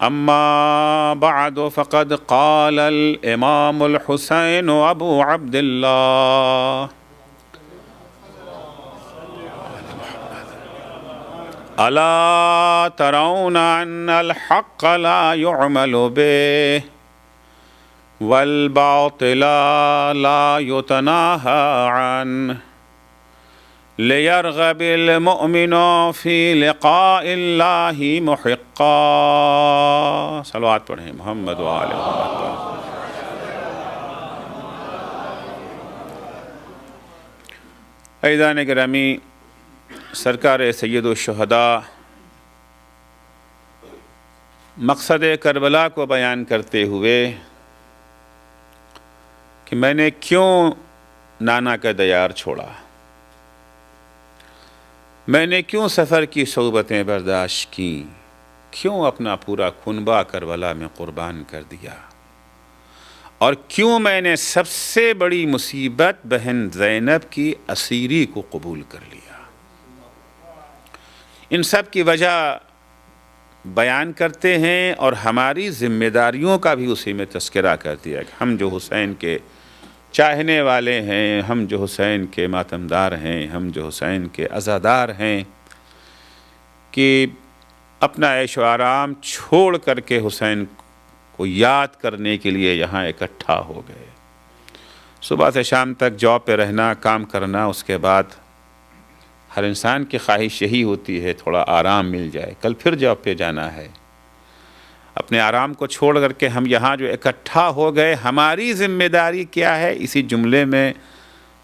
أما بعد فقد قال الإمام الحسين أبو عبد الله ألا ترون أن الحق لا يعمل به والباطل لا يتناهى عنه ليرغب المؤمن في لقاء الله محقا. صلوات پڑھیں محمد وآل محمد. عزیزان گرامی، سرکار سید الشہداء مقصد کربلا کو بیان کرتے ہوئے کہ میں نے کیوں نانا کا دیار چھوڑا، میں نے کیوں سفر کی صعوبتیں برداشت کی، کیوں اپنا پورا کنبہ کربلا میں قربان کر دیا، اور کیوں میں نے سب سے بڑی مصیبت بہن زینب کی اسیری کو قبول کر لیا. ان سب کی وجہ بیان کرتے ہیں اور ہماری ذمہ داریوں کا بھی اسی میں تذکرہ کر دیا کہ ہم جو حسین کے چاہنے والے ہیں، ہم جو حسین کے ماتمدار ہیں، ہم جو حسین کے عزادار ہیں، کہ اپنا عیش و آرام چھوڑ کر کے حسین کو یاد کرنے کے لیے یہاں اکٹھا ہو گئے. صبح سے شام تک جاب پہ رہنا، کام کرنا، اس کے بعد ہر انسان کی خواہش یہی ہوتی ہے تھوڑا آرام مل جائے، کل پھر جاب پہ جانا ہے. اپنے آرام کو چھوڑ کر کے ہم یہاں جو اکٹھا ہو گئے، ہماری ذمہ داری کیا ہے، اسی جملے میں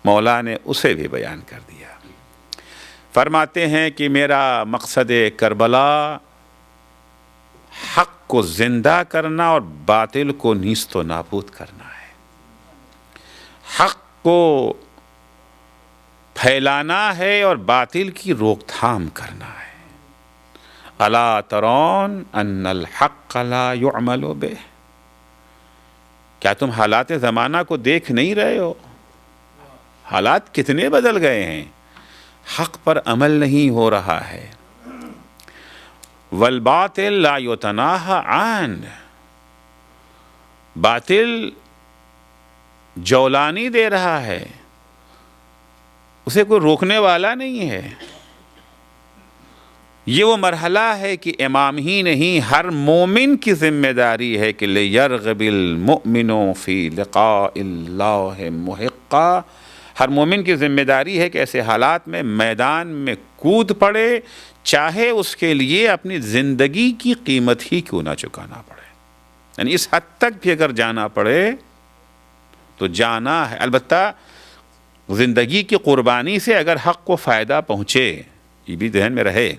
مولا نے اسے بھی بیان کر دیا. فرماتے ہیں کہ میرا مقصد کربلا حق کو زندہ کرنا اور باطل کو نیست و نابود کرنا ہے. حق کو پھیلانا ہے اور باطل کی روک تھام کرنا ہے. الا ترون ان الحق لا يعمل به. کیا تم حالات زمانہ کو دیکھ نہیں رہے ہو؟ حالات کتنے بدل گئے ہیں، حق پر عمل نہیں ہو رہا ہے. والباطل لا يتناهى عنه. باطل جولانی دے رہا ہے، اسے کوئی روکنے والا نہیں ہے. یہ وہ مرحلہ ہے کہ امام ہی نہیں، ہر مومن کی ذمہ داری ہے کہ لِيَرْغِبِ الْمُؤْمِنُ فِي لِقَاءِ اللَّهِ مُحِقًّا. ہر مومن کی ذمہ داری ہے کہ ایسے حالات میں میدان میں کود پڑے، چاہے اس کے لیے اپنی زندگی کی قیمت ہی کیوں نہ چکانا پڑے. یعنی اس حد تک بھی اگر جانا پڑے تو جانا ہے. البتہ زندگی کی قربانی سے اگر حق کو فائدہ پہنچے، یہ بھی ذہن میں رہے.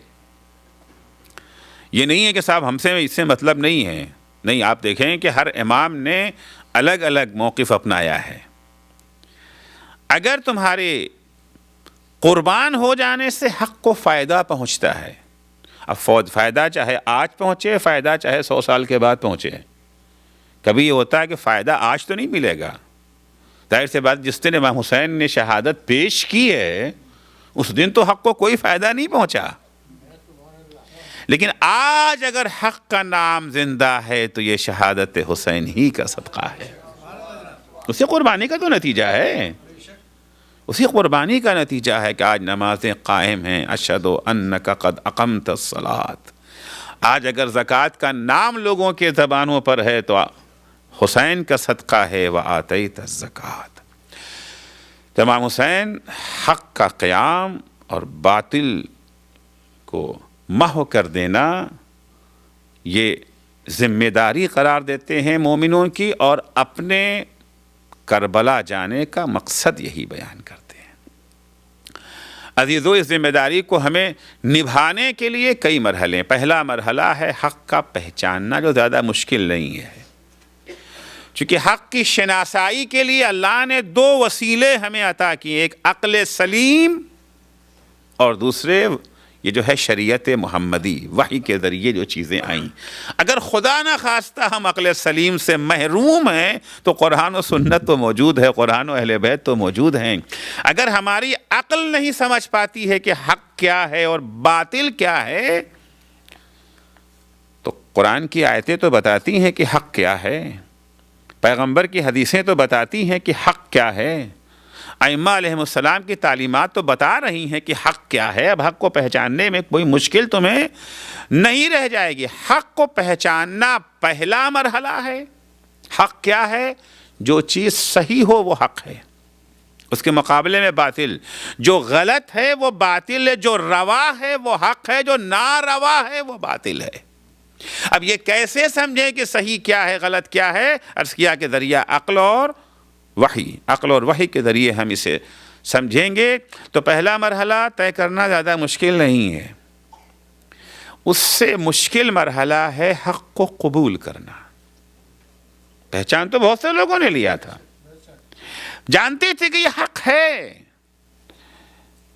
یہ نہیں ہے کہ صاحب ہم سے اس سے مطلب نہیں ہے. نہیں، آپ دیکھیں کہ ہر امام نے الگ الگ موقف اپنایا ہے. اگر تمہارے قربان ہو جانے سے حق کو فائدہ پہنچتا ہے، اب فائدہ چاہے آج پہنچے، فائدہ چاہے 100 سال کے بعد پہنچے، کبھی یہ ہوتا ہے کہ فائدہ آج تو نہیں ملے گا. ظاہر سی بات، جس دن امام حسین نے شہادت پیش کی ہے اس دن تو حق کو کوئی فائدہ نہیں پہنچا. لیکن آج اگر حق کا نام زندہ ہے تو یہ شہادت حسین ہی کا صدقہ ہے. اسی قربانی کا تو نتیجہ ہے، اسی قربانی کا نتیجہ ہے کہ آج نمازیں قائم ہیں. اشہد انک قد اقمت الصلاۃ. آج اگر زکوٰۃ کا نام لوگوں کے زبانوں پر ہے تو حسین کا صدقہ ہے. وآتیت الزکوٰۃ. امام حسین حق کا قیام اور باطل کو محو کر دینا یہ ذمہ داری قرار دیتے ہیں مومنوں کی، اور اپنے کربلا جانے کا مقصد یہی بیان کرتے ہیں. عزیزو، اس ذمہ داری کو ہمیں نبھانے کے لیے کئی مرحلے. پہلا مرحلہ ہے حق کا پہچاننا، جو زیادہ مشکل نہیں ہے. چونکہ حق کی شناسائی کے لیے اللہ نے 2 وسیلے ہمیں عطا کیے، ایک عقل سلیم اور دوسرے یہ جو ہے شریعت محمدی، وحی کے ذریعے جو چیزیں آئیں. اگر خدا نہ خواستہ ہم عقل سلیم سے محروم ہیں تو قرآن و سنت تو موجود ہے، قرآن و اہل بیت تو موجود ہیں. اگر ہماری عقل نہیں سمجھ پاتی ہے کہ حق کیا ہے اور باطل کیا ہے تو قرآن کی آیتیں تو بتاتی ہیں کہ حق کیا ہے، پیغمبر کی حدیثیں تو بتاتی ہیں کہ حق کیا ہے، ائمہ علیہ السلام کی تعلیمات تو بتا رہی ہیں کہ حق کیا ہے۔ اب حق کو پہچاننے میں کوئی مشکل تمہیں نہیں رہ جائے گی۔ حق کو پہچاننا پہلا مرحلہ ہے۔ حق کیا ہے؟ جو چیز صحیح ہو وہ حق ہے، اس کے مقابلے میں باطل۔ جو غلط ہے وہ باطل ہے، جو روا ہے وہ حق ہے، جو ناروا ہے وہ باطل ہے۔ اب یہ کیسے سمجھیں کہ صحیح کیا ہے غلط کیا ہے؟ عرض کیا کہ ذریعہ عقل اور وحی کے ذریعے ہم اسے سمجھیں گے۔ تو پہلا مرحلہ طے کرنا زیادہ مشکل نہیں ہے، اس سے مشکل مرحلہ ہے حق کو قبول کرنا۔ پہچان تو بہت سے لوگوں نے لیا تھا، جانتے تھے کہ یہ حق ہے،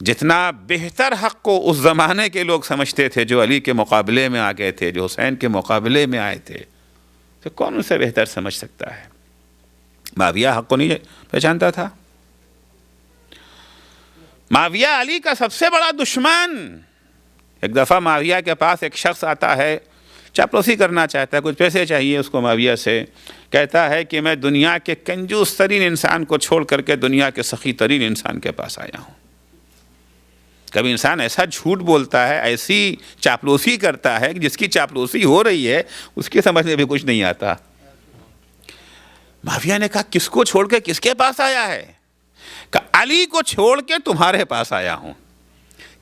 جتنا بہتر حق کو اس زمانے کے لوگ سمجھتے تھے، جو علی کے مقابلے میں آ گئے تھے، جو حسین کے مقابلے میں آئے تھے، تو کون ان سے بہتر سمجھ سکتا ہے؟ معاویہ حق کو نہیں پہچانتا تھا۔ معاویہ علی کا سب سے بڑا دشمن۔ ایک دفعہ معاویہ کے پاس ایک شخص آتا ہے، چاپلوسی کرنا چاہتا ہے، کچھ پیسے چاہیے اس کو معاویہ سے، کہتا ہے کہ میں دنیا کے کنجوس ترین انسان کو چھوڑ کر کے دنیا کے سخی ترین انسان کے پاس آیا ہوں۔ کبھی انسان ایسا جھوٹ بولتا ہے، ایسی چاپلوسی کرتا ہے کہ جس کی چاپلوسی ہو رہی ہے اس کی سمجھ میں بھی کچھ نہیں آتا۔ معاویہ نے کہا کس کو چھوڑ کے کس کے پاس آیا ہے؟ کہا علی کو چھوڑ کے تمہارے پاس آیا ہوں۔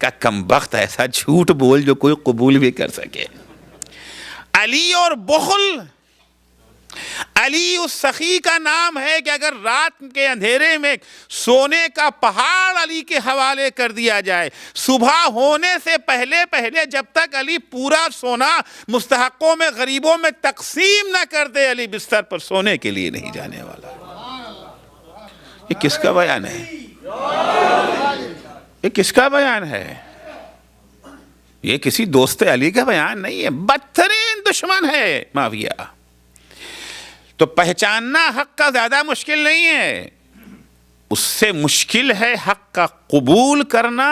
کہا کمبخت ایسا جھوٹ بول جو کوئی قبول بھی کر سکے۔ علی اور بخل، علی اس سخی کا نام ہے کہ اگر رات کے اندھیرے میں سونے کا پہاڑ علی کے حوالے کر دیا جائے، صبح ہونے سے پہلے جب تک علی پورا سونا مستحقوں میں غریبوں میں تقسیم نہ کر دے، علی بستر پر سونے کے لیے نہیں جانے والا۔ یہ کس کا بیان ہے؟ یہ کس کا بیان ہے؟ یہ کسی دوست علی کا بیان نہیں ہے، بدترین دشمن ہے معاویہ۔ تو پہچاننا حق کا زیادہ مشکل نہیں ہے، اس سے مشکل ہے حق کا قبول کرنا،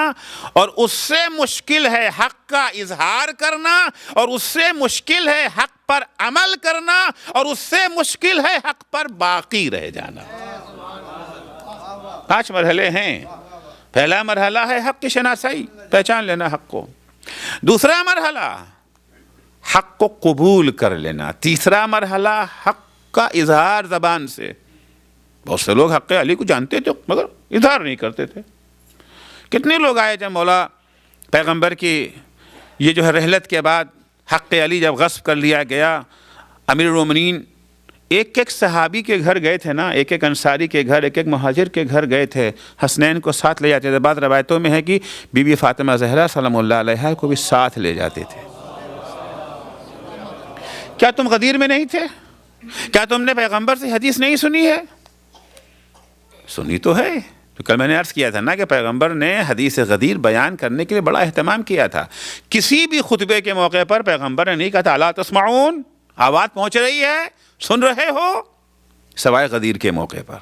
اور اس سے مشکل ہے حق کا اظہار کرنا، اور اس سے مشکل ہے حق پر عمل کرنا، اور اس سے مشکل ہے حق پر باقی رہ جانا۔ 5 مرحلے ہیں۔ پہلا مرحلہ ہے حق کی شناسائی، پہچان لینا حق کو۔ دوسرا مرحلہ حق کو قبول کر لینا۔ تیسرا مرحلہ حق کا اظہار زبان سے۔ بہت سے لوگ حق علی کو جانتے تھے مگر اظہار نہیں کرتے تھے۔ کتنے لوگ آئے جب مولا پیغمبر کی یہ جو ہے رحلت کے بعد حق علی جب غصب کر لیا گیا، امیر المومنین ایک ایک صحابی کے گھر گئے تھے نا، ایک ایک انصاری کے گھر، ایک ایک مہاجر کے گھر گئے تھے، حسنین کو ساتھ لے جاتے تھے۔ بعض روایتوں میں ہے کہ بی بی فاطمہ زہرا سلام اللہ علیہا کو بھی ساتھ لے جاتے تھے۔ کیا تم غدیر میں نہیں تھے؟ کیا تم نے پیغمبر سے حدیث نہیں سنی ہے؟ سنی تو ہے۔ تو کل میں نے عرض کیا تھا نا کہ پیغمبر نے حدیث غدیر بیان کرنے کے لیے بڑا اہتمام کیا تھا۔ کسی بھی خطبے کے موقع پر پیغمبر نے نہیں کہا تھا الا تسمعون، آواز پہنچ رہی ہے، سن رہے ہو، سوائے غدیر کے موقع پر،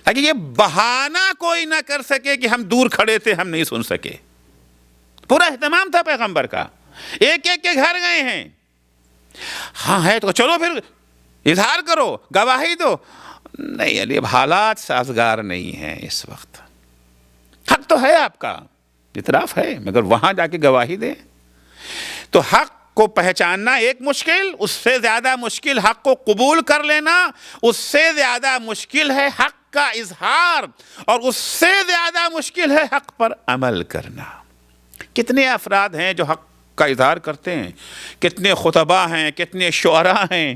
تاکہ یہ بہانہ کوئی نہ کر سکے کہ ہم دور کھڑے تھے، ہم نہیں سن سکے۔ پورا اہتمام تھا پیغمبر کا۔ ایک ایک کے گھر گئے ہیں، ہاں ہے تو چلو پھر اظہار کرو، گواہی دو۔ نہیں علی، اب حالات سازگار نہیں ہیں اس وقت۔ حق تو ہے آپ کا، اعتراف ہے، مگر وہاں جا کے گواہی دیں۔ تو حق کو پہچاننا ایک مشکل، اس سے زیادہ مشکل حق کو قبول کر لینا، اس سے زیادہ مشکل ہے حق کا اظہار، اور اس سے زیادہ مشکل ہے حق پر عمل کرنا۔ کتنے افراد ہیں جو حق کا اظہار کرتے ہیں، کتنے خطباء ہیں، کتنے شعراء ہیں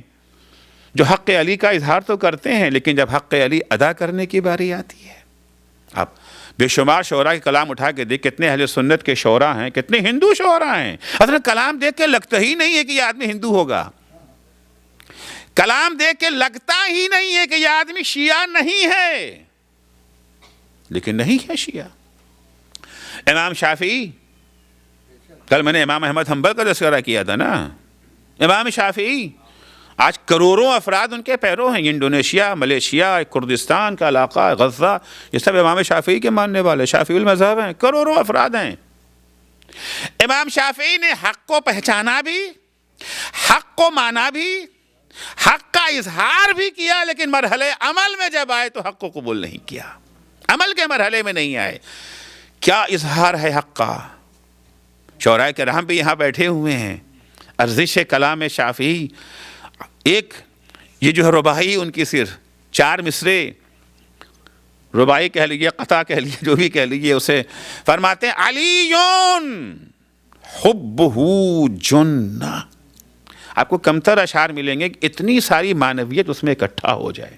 جو حق علی کا اظہار تو کرتے ہیں، لیکن جب حق علی ادا کرنے کی باری آتی ہے، آپ بے شمار شعراء کے کلام اٹھا کے دیکھ، کتنے اہل سنت کے شعراء ہیں، کتنے ہندو شعراء ہیں۔ اصل کلام دیکھ کے لگتا ہی نہیں ہے کہ یہ آدمی ہندو ہوگا، کلام دیکھ کے لگتا ہی نہیں ہے کہ یہ آدمی شیعہ نہیں ہے، لیکن نہیں ہے شیعہ۔ امام شافعی، کل میں نے امام احمد حنبل کا تذکرہ کیا تھا نا، امام شافعی آج کروڑوں افراد ان کے پیرو ہیں، انڈونیشیا، ملیشیا، کردستان کا علاقہ، غزہ، یہ سب امام شافعی کے ماننے والے، شافعی المذہب ہیں، کروڑوں افراد ہیں۔ امام شافعی نے حق کو پہچانا بھی، حق کو مانا بھی، حق کا اظہار بھی کیا، لیکن مرحلے عمل میں جب آئے تو حق کو قبول نہیں کیا، عمل کے مرحلے میں نہیں آئے۔ کیا اظہار ہے حق کا؟ شعراء کرام بھی یہاں بیٹھے ہوئے ہیں، ارزش کلام شافعی، ایک یہ جو ہے رباعی ان کی صرف 4 مصرے، رباعی کہہ لیجیے، قطع کہہ لیجیے، جو بھی کہہ لیجیے، اسے فرماتے ہیں علیون حبہ جنہ۔ آپ کو کمتر اشعار ملیں گے کہ اتنی ساری معنویت اس میں اکٹھا ہو جائے۔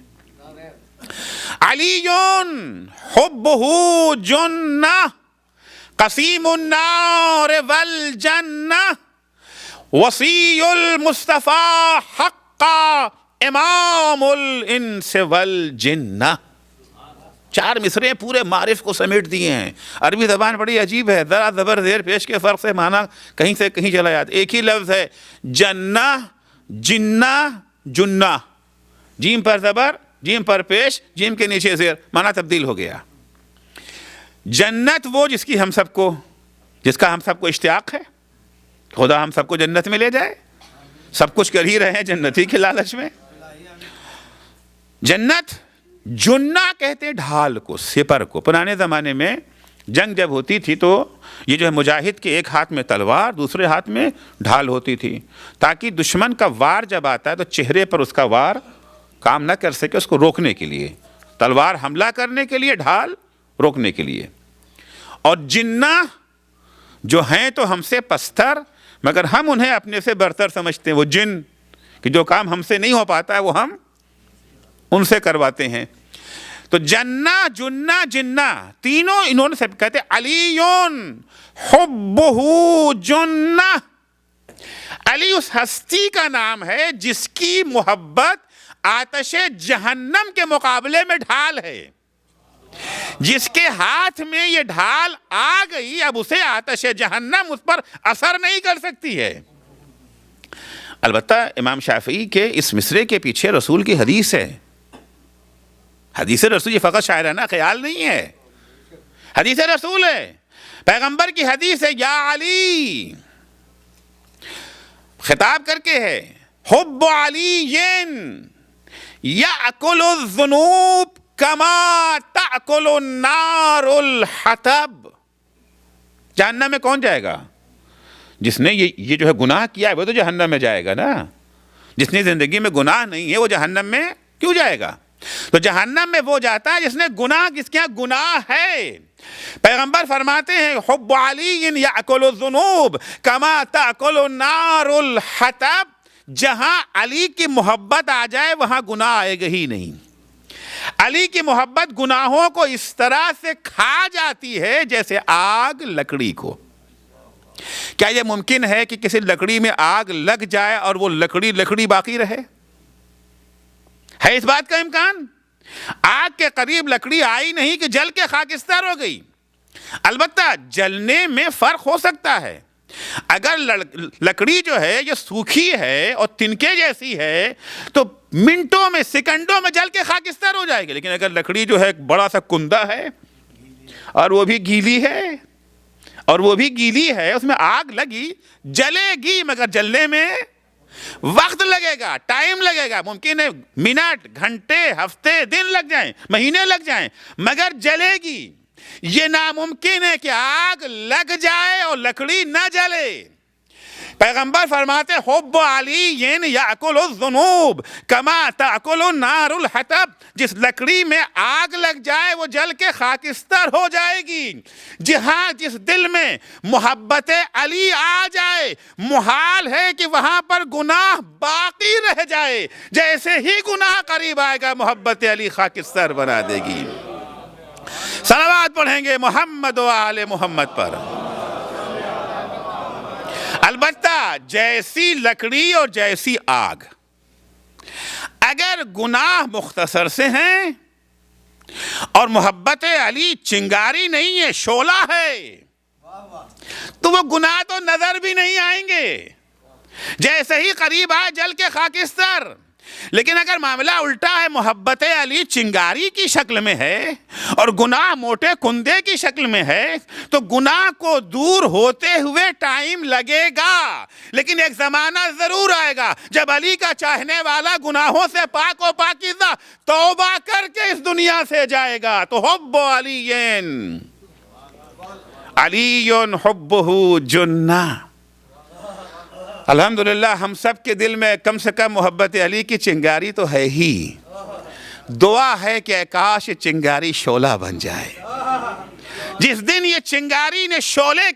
علیون حبہ جنہ قسیم النار والجنہ وصی المصطفیٰ حقا امام الانس والجنہ۔ 4 مصرے پورے معرف کو سمیٹ دیے ہیں۔ عربی زبان بڑی عجیب ہے، ذرا زبر زیر پیش کے فرق سے معنی کہیں سے کہیں چلا جاتا ہے۔ ایک ہی لفظ ہے جنہ، جنہ، جنہ، جیم پر زبر، جیم پر پیش، جیم کے نیچے زیر، معنی تبدیل ہو گیا۔ جنت وہ جس کا ہم سب کو اشتیاق ہے، خدا ہم سب کو جنت میں لے جائے، سب کچھ کر ہی رہے ہیں جنتی کے لالچ میں۔ جنت، جنہ کہتے ڈھال کو، سپر کو۔ پرانے زمانے میں جنگ جب ہوتی تھی تو یہ جو ہے مجاہد کے ایک ہاتھ میں تلوار، دوسرے ہاتھ میں ڈھال ہوتی تھی، تاکہ دشمن کا وار جب آتا ہے تو چہرے پر اس کا وار کام نہ کر سکے، اس کو روکنے کے لیے۔ تلوار حملہ کرنے کے لیے، ڈھال روکنے کے لیے۔ اور جنہ جو ہیں تو ہم سے پستر، مگر ہم انہیں اپنے سے برتر سمجھتے ہیں۔ وہ جن کہ جو کام ہم سے نہیں ہو پاتا ہے وہ ہم ان سے کرواتے ہیں۔ تو جنہ، جنہ، جنہ، تینوں انہوں نے سب کہتے علیون حبہ جنہ۔ علی اس ہستی کا نام ہے جس کی محبت آتش جہنم کے مقابلے میں ڈھال ہے۔ جس کے ہاتھ میں یہ ڈھال آ گئی، اب اسے آتش جہنم اس پر اثر نہیں کر سکتی ہے۔ البتہ امام شافعی کے اس مصرے کے پیچھے رسول کی حدیث ہے۔ حدیث رسول یہ فقط شاعرانہ خیال نہیں ہے، حدیث رسول ہے، پیغمبر کی حدیث ہے۔ یا علی، خطاب کر کے ہے، حب علی یأکل الذنوب کما تأکل النار الحطب۔ جہنم میں کون جائے گا؟ جس نے یہ جو ہے گناہ کیا ہے وہ تو جہنم میں جائے گا نا۔ جس نے زندگی میں گناہ نہیں ہے وہ جہنم میں کیوں جائے گا؟ تو جہنم میں وہ جاتا ہے جس نے گناہ، جس کے یہاں گناہ ہے۔ پیغمبر فرماتے ہیں حب علی یأکل الذنوب کما تأکل النار الحطب۔ جہاں علی کی محبت آ جائے وہاں گناہ آئے گا ہی نہیں۔ علی کی محبت گناہوں کو اس طرح سے کھا جاتی ہے جیسے آگ لکڑی کو۔ کیا یہ ممکن ہے کہ کسی لکڑی میں آگ لگ جائے اور وہ لکڑی باقی رہے؟ ہے اس بات کا امکان؟ آگ کے قریب لکڑی آئی نہیں کہ جل کے خاکستر ہو گئی۔ البتہ جلنے میں فرق ہو سکتا ہے۔ اگر لکڑی جو ہے یہ سوکھی ہے اور تنکے جیسی ہے تو منٹوں میں، سیکنڈوں میں جل کے خاکستر ہو جائے گی، لیکن اگر لکڑی جو ہے ایک بڑا سا کندہ ہے اور وہ بھی گیلی ہے، اس میں آگ لگی، جلے گی، مگر جلنے میں وقت لگے گا، ٹائم لگے گا، ممکن ہے منٹ، گھنٹے، ہفتے، دن لگ جائیں، مہینے لگ جائیں، مگر جلے گی۔ یہ ناممکن ہے کہ آگ لگ جائے اور لکڑی نہ جلے۔ پیغمبر فرماتے حب علی یأکل الذنوب کما تأکل النار الحطب۔ جس لکڑی میں آگ لگ جائے وہ جل کے خاکستر ہو جائے گی۔ جہاں جس دل میں محبت علی آ جائے محال ہے کہ وہاں پر گناہ باقی رہ جائے۔ جیسے ہی گناہ قریب آئے گا محبت علی خاکستر بنا دے گی۔ صلوات پڑھیں گے محمد و آل محمد پر۔ البتہ جیسی لکڑی اور جیسی آگ، اگر گناہ مختصر سے ہیں اور محبت علی چنگاری نہیں ہے، شعلہ ہے، تو وہ گناہ تو نظر بھی نہیں آئیں گے۔ جیسے ہی قریب آئے جل کے خاکستر، لیکن اگر معاملہ الٹا ہے، محبت علی چنگاری کی شکل میں ہے اور گناہ موٹے کندے کی شکل میں ہے، تو گناہ کو دور ہوتے ہوئے ٹائم لگے گا، لیکن ایک زمانہ ضرور آئے گا جب علی کا چاہنے والا گناہوں سے پاک و پاکیزہ توبہ کر کے اس دنیا سے جائے گا۔ تو حب علی علی حبہ جنہ۔ الحمدللہ ہم سب کے دل میں کم سے کم محبت علی کی چنگاری تو ہے ہی۔ دعا ہے کہ کاش یہ چنگاری شعلہ بن جائے۔ جس دن یہ چنگاری نے شعلے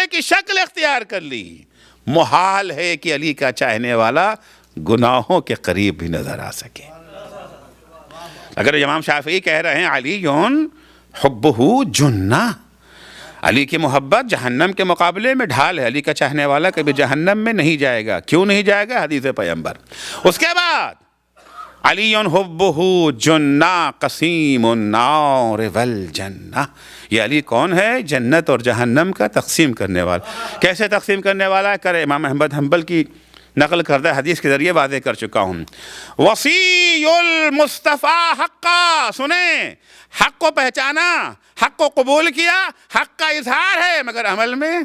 کی شکل اختیار کر لی، محال ہے کہ علی کا چاہنے والا گناہوں کے قریب بھی نظر آ سکے۔ اگر امام شافعی کہہ رہے ہیں علی حبہ جنہ، علی کی محبت جہنم کے مقابلے میں ڈھال ہے، علی کا چاہنے والا کبھی جہنم میں نہیں جائے گا۔ کیوں نہیں جائے گا؟ حدیث پیغمبر۔ اس کے بعد علی حبہ جنہ قسیم النار والجنہ، یہ علی کون ہے؟ جنت اور جہنم کا تقسیم کرنے والا۔ کیسے تقسیم کرنے والا ہے؟ کرے امام احمد حنبل کی نقل کردہ حدیث کے ذریعے واضح کر چکا ہوں۔ وصی المصطفیٰ حقا، سنیں، حق کو پہچانا، حق کو قبول کیا، حق کا اظہار ہے مگر عمل میں۔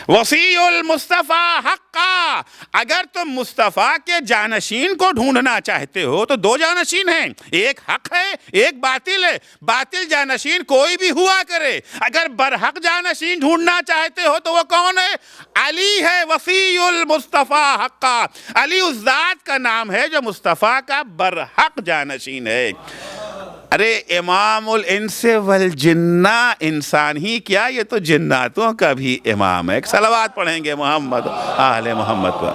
وصی المصطفیٰ حقا، اگر تم مصطفیٰ کے جانشین کو ڈھونڈنا چاہتے ہو تو دو جانشین ہیں، ایک حق ہے ایک باطل ہے۔ باطل جانشین کوئی بھی ہوا کرے، اگر برحق جانشین ڈھونڈنا چاہتے ہو تو وہ کون ہے؟ علی ہے۔ وصی المصطفیٰ حقا، علی اس ذات کا نام ہے جو مصطفیٰ کا برحق جانشین ہے۔ ارے امام الانس والجنہ، انسان ہی کیا یہ تو جناتوں کا بھی امام ہے۔ ایک صلوات پڑھیں گے محمد آل محمد پر۔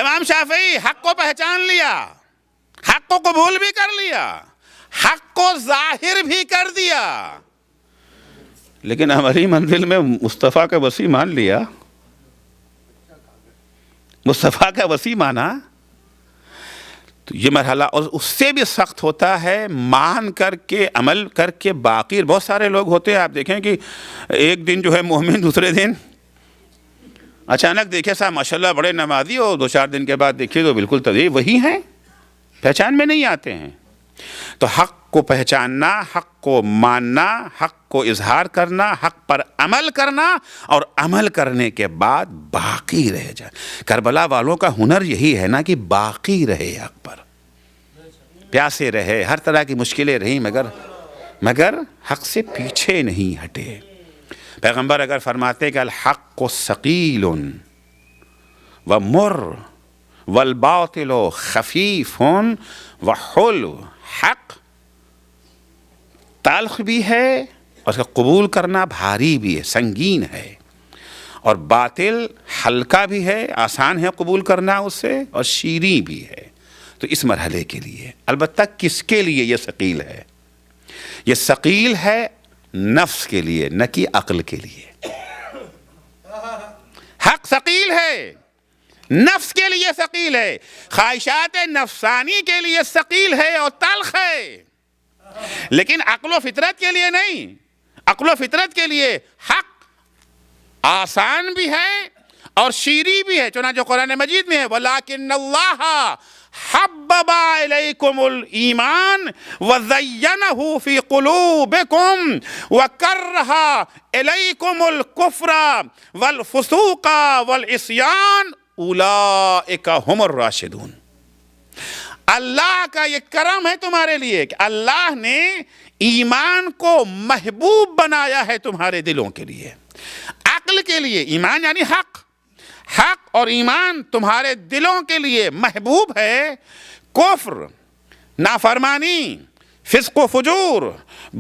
امام شافعی حق کو پہچان لیا، حق کو قبول بھی کر لیا، حق کو ظاہر بھی کر دیا، لیکن ہماری منزل میں مصطفیٰ کا وصی مان لیا، مصطفیٰ کا وصی مانا، تو یہ مرحلہ اور اس سے بھی سخت ہوتا ہے مان کر کے عمل کر کے باقی۔ بہت سارے لوگ ہوتے ہیں، آپ دیکھیں کہ ایک دن جو ہے مومن، دوسرے دن اچانک دیکھے صاحب ماشاءاللہ بڑے نمازی، اور دو چار دن کے بعد دیکھیے تو بالکل تغیر وہی ہیں، پہچان میں نہیں آتے ہیں۔ تو حق کو پہچاننا، حق کو ماننا، حق کو اظہار کرنا، حق پر عمل کرنا، اور عمل کرنے کے بعد باقی رہ جائے۔ کربلا والوں کا ہنر یہی ہے نا کہ باقی رہے حق پر، پیاسے رہے، ہر طرح کی مشکلیں رہیں مگر حق سے پیچھے نہیں ہٹے۔ پیغمبر اگر فرماتے کہ الحق ثقیل ومر والباطل خفیف وحلو، حق تلخ بھی ہے اور اس کا قبول کرنا بھاری بھی ہے، سنگین ہے، اور باطل ہلکا بھی ہے، آسان ہے قبول کرنا اسے، اور شیریں بھی ہے۔ تو اس مرحلے کے لیے البتہ کس کے لیے یہ ثقیل ہے؟ یہ ثقیل ہے نفس کے لیے، نہ کہ عقل کے لیے۔ حق ثقیل ہے، نفس کے لیے ثقیل ہے، خواہشات نفسانی کے لیے ثقیل ہے اور تلخ ہے، لیکن عقل و فطرت کے لیے نہیں۔ عقل و فطرت کے لیے حق آسان بھی ہے اور شیریں بھی ہے، چنانچہ قرآن مجید میں ہے وَلَٰكِنَّ اللَّهَ حَبَّبَ إِلَيْكُمُ الْإِيمَانَ وَزَيَّنَهُ فِي قُلُوبِكُمْ وَكَرَّهَ إِلَيْكُمُ الْكُفْرَ وَالْفُسُوقَ وَالْعِصْيَانَ أُولَٰئِكَ هُمُ الرَّاشِدُونَ۔ اللہ کا یہ کرم ہے تمہارے لیے کہ اللہ نے ایمان کو محبوب بنایا ہے تمہارے دلوں کے لیے۔ عقل کے لیے ایمان یعنی حق اور ایمان تمہارے دلوں کے لیے محبوب ہے، کفر، نافرمانی، فسق و فجور،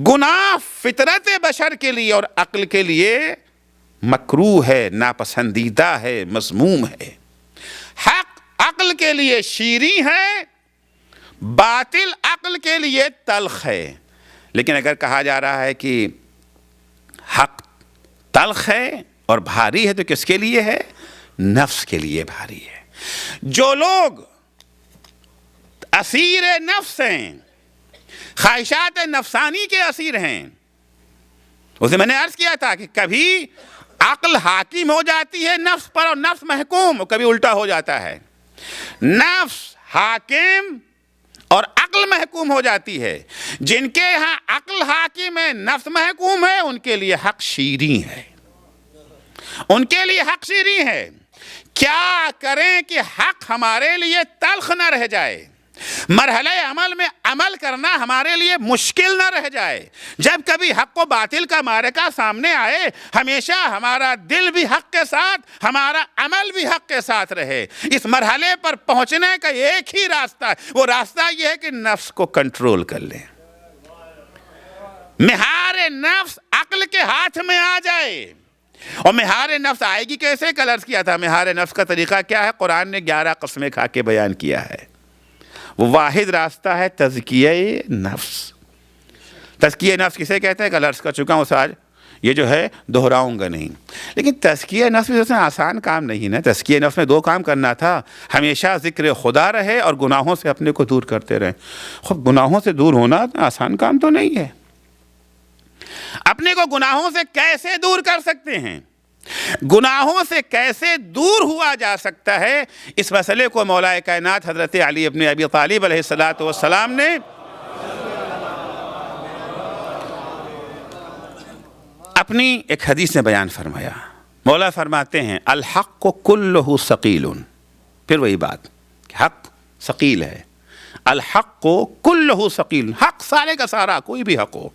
گناہ فطرت بشر کے لیے اور عقل کے لیے مکروہ ہے، ناپسندیدہ ہے، مذموم ہے۔ حق عقل کے لیے شیریں ہے، باطل عقل کے لیے تلخ ہے۔ لیکن اگر کہا جا رہا ہے کہ حق تلخ ہے اور بھاری ہے تو کس کے لیے ہے؟ نفس کے لیے بھاری ہے۔ جو لوگ اسیر نفس ہیں، خواہشات نفسانی کے اسیر ہیں، اسے میں نے عرض کیا تھا کہ کبھی عقل حاکم ہو جاتی ہے نفس پر اور نفس محکوم، کبھی الٹا ہو جاتا ہے، نفس حاکم اور عقل محکوم ہو جاتی ہے۔ جن کے ہاں عقل حاکم ہے، نفس محکوم ہے، ان کے لیے حق شیریں ہے، ان کے لیے حق شیریں ہے۔ کیا کریں کہ حق ہمارے لیے تلخ نہ رہ جائے، مرحلہ عمل میں عمل کرنا ہمارے لیے مشکل نہ رہ جائے۔ جب کبھی حق و باطل کا معرکہ سامنے آئے، ہمیشہ ہمارا دل بھی حق کے ساتھ، ہمارا عمل بھی حق کے ساتھ رہے۔ اس مرحلے پر پہنچنے کا ایک ہی راستہ ہے، وہ راستہ یہ ہے کہ نفس کو کنٹرول کر لیں، مہار نفس عقل کے ہاتھ میں آ جائے۔ اور مہار نفس آئے گی کیسے؟ کل عرض کیا تھا مہار نفس کا طریقہ کیا ہے، قرآن نے 11 قسمیں کھا کے بیان کیا ہے۔ وہ واحد راستہ ہے تزکیہ نفس۔ تزکیہ نفس کسے کہتے ہیں؟ کل عرض کر چکا ہوں، آج یہ جو ہے دہراؤں گا نہیں، لیکن تزکیہ نفس بھی آسان کام نہیں نا۔ تزکیہ نفس میں 2 کام کرنا تھا، ہمیشہ ذکر خدا رہے اور گناہوں سے اپنے کو دور کرتے رہیں۔ خود گناہوں سے دور ہونا آسان کام تو نہیں ہے۔ اپنے کو گناہوں سے کیسے دور کر سکتے ہیں، گناہوں سے کیسے دور ہوا جا سکتا ہے، اس مسئلے کو مولا کائنات حضرت علی ابن ابی طالب علیہ السلام نے اپنی ایک حدیث میں بیان فرمایا۔ مولا فرماتے ہیں الحق کلہ ثقیل، پھر وہی بات کہ حق ثقیل ہے، الحق کلہ ثقیل، حق سارے کا سارا، کوئی بھی حق ہو،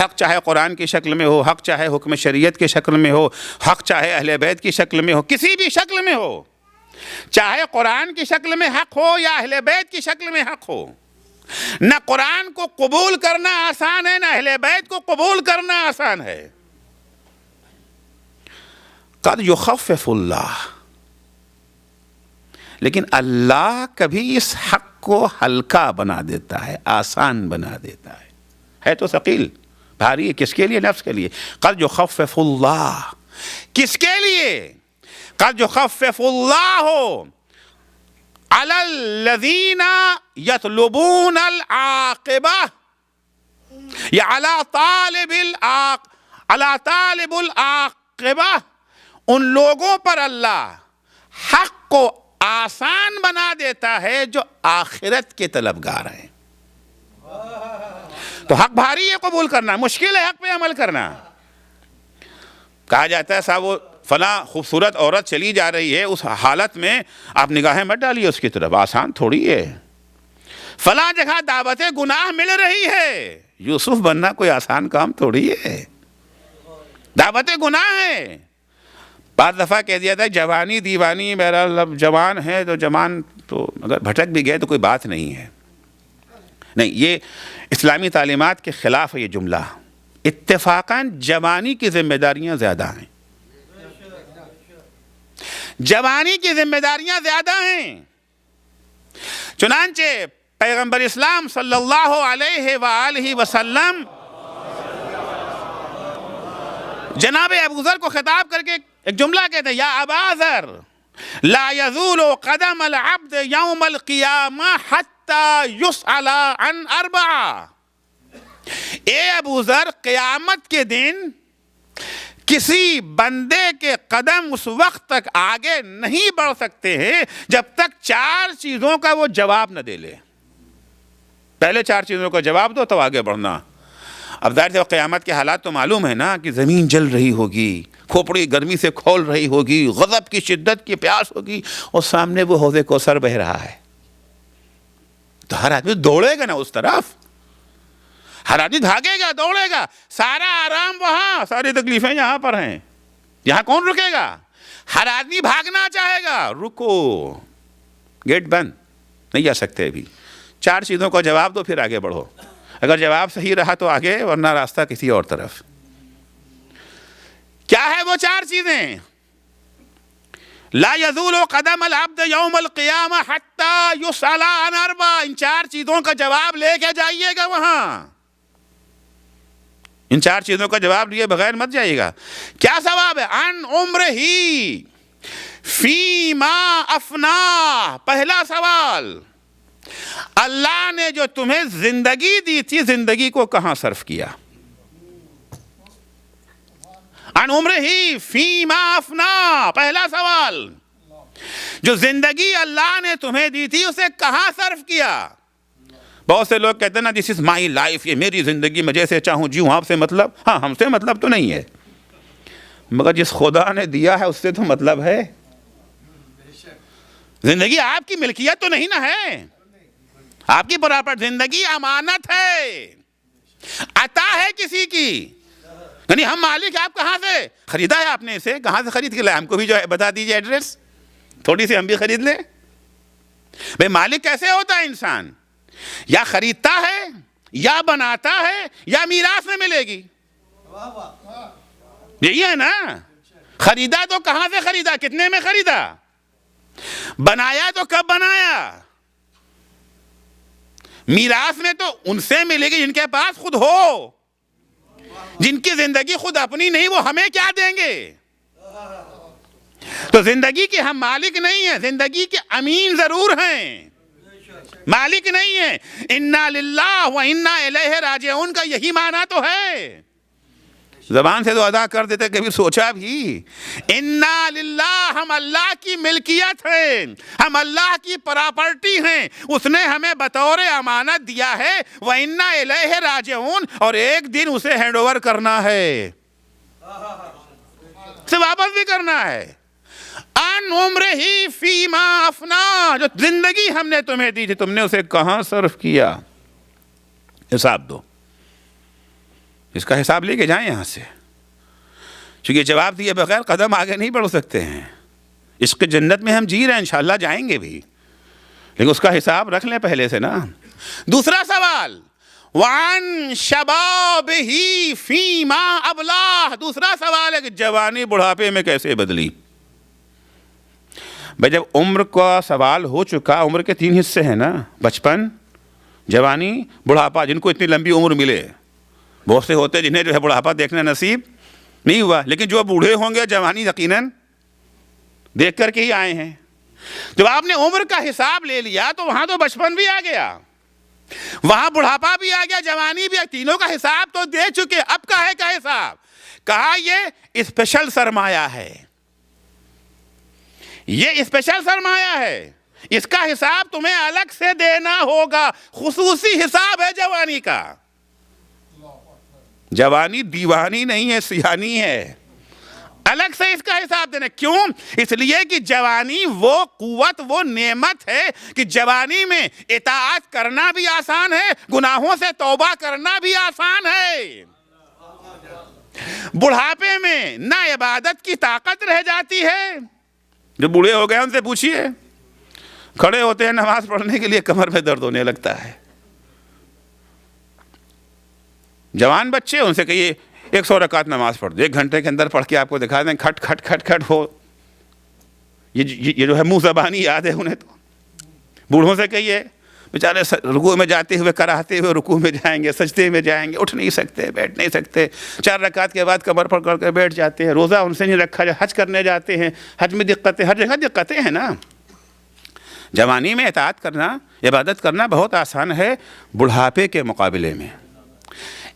حق چاہے قرآن کی شکل میں ہو، حق چاہے حکم شریعت کی شکل میں ہو، حق چاہے اہل بیت کی شکل میں ہو، کسی بھی شکل میں ہو، چاہے قرآن کی شکل میں حق ہو یا اہل بیت کی شکل میں حق ہو۔ نہ قرآن کو قبول کرنا آسان ہے، نہ اہل بیت کو قبول کرنا آسان ہے۔ قد یخفف اللہ، لیکن اللہ کبھی اس حق کو ہلکا بنا دیتا ہے، آسان بنا دیتا ہے تو ثقیل، بھاری ہے۔ کس کے لیے؟ نفس کے لیے۔ قد یخفف اللہ، کس کے لیے؟ قد یخفف اللہ علی الذین یطلبون العاقبہ، یا علی طالب العاقبہ، ان لوگوں پر اللہ حق کو آسان بنا دیتا ہے جو آخرت کے طلبگار ہیں۔ تو حق بھاری ہے قبول کرنا، مشکل ہے حق پہ عمل کرنا۔ کہا جاتا ہے صاحب وہ فلاں خوبصورت عورت چلی جا رہی ہے، اس حالت میں آپ نگاہیں مت ڈالیے اس کی طرف، آسان تھوڑی ہے۔ فلاں جگہ دعوت گناہ مل رہی ہے، یوسف بننا کوئی آسان کام تھوڑی ہے، دعوت گناہ ہے۔ بعض دفعہ کہہ دیا تھا جوانی دیوانی، بہرحال اب جوان ہے تو جوان تو اگر بھٹک بھی گئے تو کوئی بات نہیں ہے، نہیں، یہ اسلامی تعلیمات کے خلاف ہے یہ جملہ۔ اتفاقاً جوانی کی ذمہ داریاں زیادہ ہیں، جوانی کی ذمہ داریاں زیادہ ہیں۔ چنانچہ پیغمبر اسلام صلی اللہ علیہ وآلہ وسلم جناب ابو ذر کو خطاب کر کے ایک جملہ کہتے ہیں، یا ابا ذر لا يزول قدم العبد یوم القیامہ حتی یسأل عن 4۔ اے ابو ذر، قیامت کے دن کسی بندے کے قدم اس وقت تک آگے نہیں بڑھ سکتے ہیں جب تک 4 چیزوں کا وہ جواب نہ دے لے۔ پہلے 4 چیزوں کا جواب دو تو آگے بڑھنا۔ اب ظاہر سے قیامت کے حالات تو معلوم ہے نا، کہ زمین جل رہی ہوگی، کھوپڑی گرمی سے کھول رہی ہوگی، غضب کی شدت کی پیاس ہوگی، اور سامنے وہ حوض کوثر بہہ رہا ہے، تو ہر آدمی دوڑے گا نا اس طرف، ہر آدمی بھاگے گا، دوڑے گا، سارا آرام وہاں، ساری تکلیفیں یہاں پر ہیں، یہاں کون رکے گا؟ ہر آدمی بھاگنا چاہے گا، رکو، گیٹ بند، نہیں جا سکتے ابھی، 4 چیزوں کا جواب دو پھر آگے بڑھو، اگر جواب صحیح رہا تو آگے، ورنہ راستہ کسی اور طرف۔ کیا ہے وہ 4 چیزیں؟ لا يزول قدم العبد یوم القیامہ حتی یسأل عن 4، ان 4 چیزوں کا جواب لے کے جائیے گا وہاں، ان 4 چیزوں کا جواب لیے بغیر مت جائیے گا۔ کیا ثواب ہے؟ عن عمرہ فیما افناہ، پہلا سوال، اللہ نے جو تمہیں زندگی دی تھی، زندگی کو کہاں صرف کیا؟ عن عمرہ فیما افنا، پہلا سوال، جو زندگی اللہ نے تمہیں دی تھی اسے کہاں صرف کیا؟ بہت سے لوگ کہتے ہیں نا دس از مائی لائف، یہ میری زندگی، میں جیسے چاہوں جیوں، آپ سے مطلب؟ ہاں، ہم سے مطلب تو نہیں ہے، مگر جس خدا نے دیا ہے اس سے تو مطلب ہے۔ زندگی آپ کی ملکیت تو نہیں نا ہے، آپ کی پراپرٹی، زندگی امانت ہے، عطا ہے کسی کی، یعنی ہم مالک، آپ کہاں سے خریدا ہے؟ آپ نے اسے کہاں سے خرید کے لائے؟ ہم کو بھی جو ہے بتا دیجئے ایڈریس، تھوڑی سی ہم بھی خرید لیں۔ بھئی مالک کیسے ہوتا ہے انسان؟ یا خریدتا ہے، یا بناتا ہے، یا میراث میں ملے گی، یہی ہے نا۔ خریدا تو کہاں سے خریدا؟ کتنے میں خریدا؟ بنایا تو کب بنایا؟ میراث میں تو ان سے ملے گی جن کے پاس خود ہو، جن کی زندگی خود اپنی نہیں، وہ ہمیں کیا دیں گے؟ تو زندگی کے ہم مالک نہیں ہیں، زندگی کے امین ضرور ہیں، مالک نہیں ہیں۔ انا للہ و انا الیہ راجعون کا یہی معنی تو ہے، زبان سے تو ادا کر دیتے، کبھی سوچا بھی؟ انا للہ، ہم اللہ کی ملکیت ہیں، ہم اللہ کی پراپرٹی ہیں، اس نے ہمیں بطور امانت دیا ہے، وَإِنَّا إِلَيْهِ رَاجِعُونَ، اور ایک دن اسے ہینڈ اوور کرنا ہے، اسے واپس بھی کرنا ہے۔ ان عمرہ فیما افنا، جو زندگی ہم نے تمہیں دی تھی تم نے اسے کہاں صرف کیا؟ حساب دو، اس کا حساب لے کے جائیں یہاں سے، چونکہ جواب دیے بغیر قدم آگے نہیں بڑھ سکتے ہیں۔ عشق جنت میں ہم جی رہے ہیں، انشاءاللہ جائیں گے بھی، لیکن اس کا حساب رکھ لیں پہلے سے نا۔ دوسرا سوال، وَعَن شَبَابِهِ فِيمَا أَبْلَاهُ، دوسرا سوال ہے کہ جوانی بڑھاپے میں کیسے بدلی؟ بھئی جب عمر کا سوال ہو چکا، عمر کے 3 حصے ہیں نا، بچپن، جوانی، بڑھاپا، جن کو اتنی لمبی عمر ملے۔ بہت سے ہوتے جنہیں جو ہے بڑھاپا دیکھنا نصیب نہیں ہوا، لیکن جو بوڑھے ہوں گے جوانی یقیناً دیکھ کر کے ہی آئے ہیں۔ جب آپ نے عمر کا حساب لے لیا تو وہاں تو بچپن بھی آ گیا، وہاں بڑھاپا بھی آ گیا، جوانی بھی آ گیا، تینوں کا حساب تو دے چکے، اب کا ہے کا حساب؟ کہا یہ اسپیشل سرمایہ ہے، یہ اسپیشل سرمایہ ہے، اس کا حساب تمہیں الگ سے دینا ہوگا، خصوصی حساب ہے جوانی کا۔ جوانی دیوانی نہیں ہے، سیانی ہے، الگ سے اس کا حساب دینا۔ کیوں؟ اس لیے کہ جوانی وہ قوت، وہ نعمت ہے کہ جوانی میں اطاعت کرنا بھی آسان ہے، گناہوں سے توبہ کرنا بھی آسان ہے۔ بڑھاپے میں نہ عبادت کی طاقت رہ جاتی ہے، جو بوڑھے ہو گئے ان سے پوچھئے، کھڑے ہوتے ہیں نماز پڑھنے کے لیے کمر میں درد ہونے لگتا ہے۔ جوان بچے ان سے کہیے 100 رکعت نماز پڑھ دو، 1 گھنٹے کے اندر پڑھ کے آپ کو دکھا دیں، کھٹ کھٹ کھٹ کھٹ ہو، یہ جو ہے منہ زبانی یاد ہے انہیں۔ تو بوڑھوں سے کہیے، بیچارے رکوع میں جاتے ہوئے کراہتے ہوئے رکوع میں جائیں گے، سجدے میں جائیں گے، اٹھ نہیں سکتے، بیٹھ نہیں سکتے، 4 رکعت کے بعد کمر پڑھ کر بیٹھ جاتے ہیں، روزہ ان سے نہیں رکھا جائے، حج کرنے جاتے ہیں، حج میں دقتیں، ہر جگہ دقتیں ہیں نا۔ جوانی میں اطاعت کرنا، عبادت کرنا بہت آسان ہے بڑھاپے کے مقابلے میں۔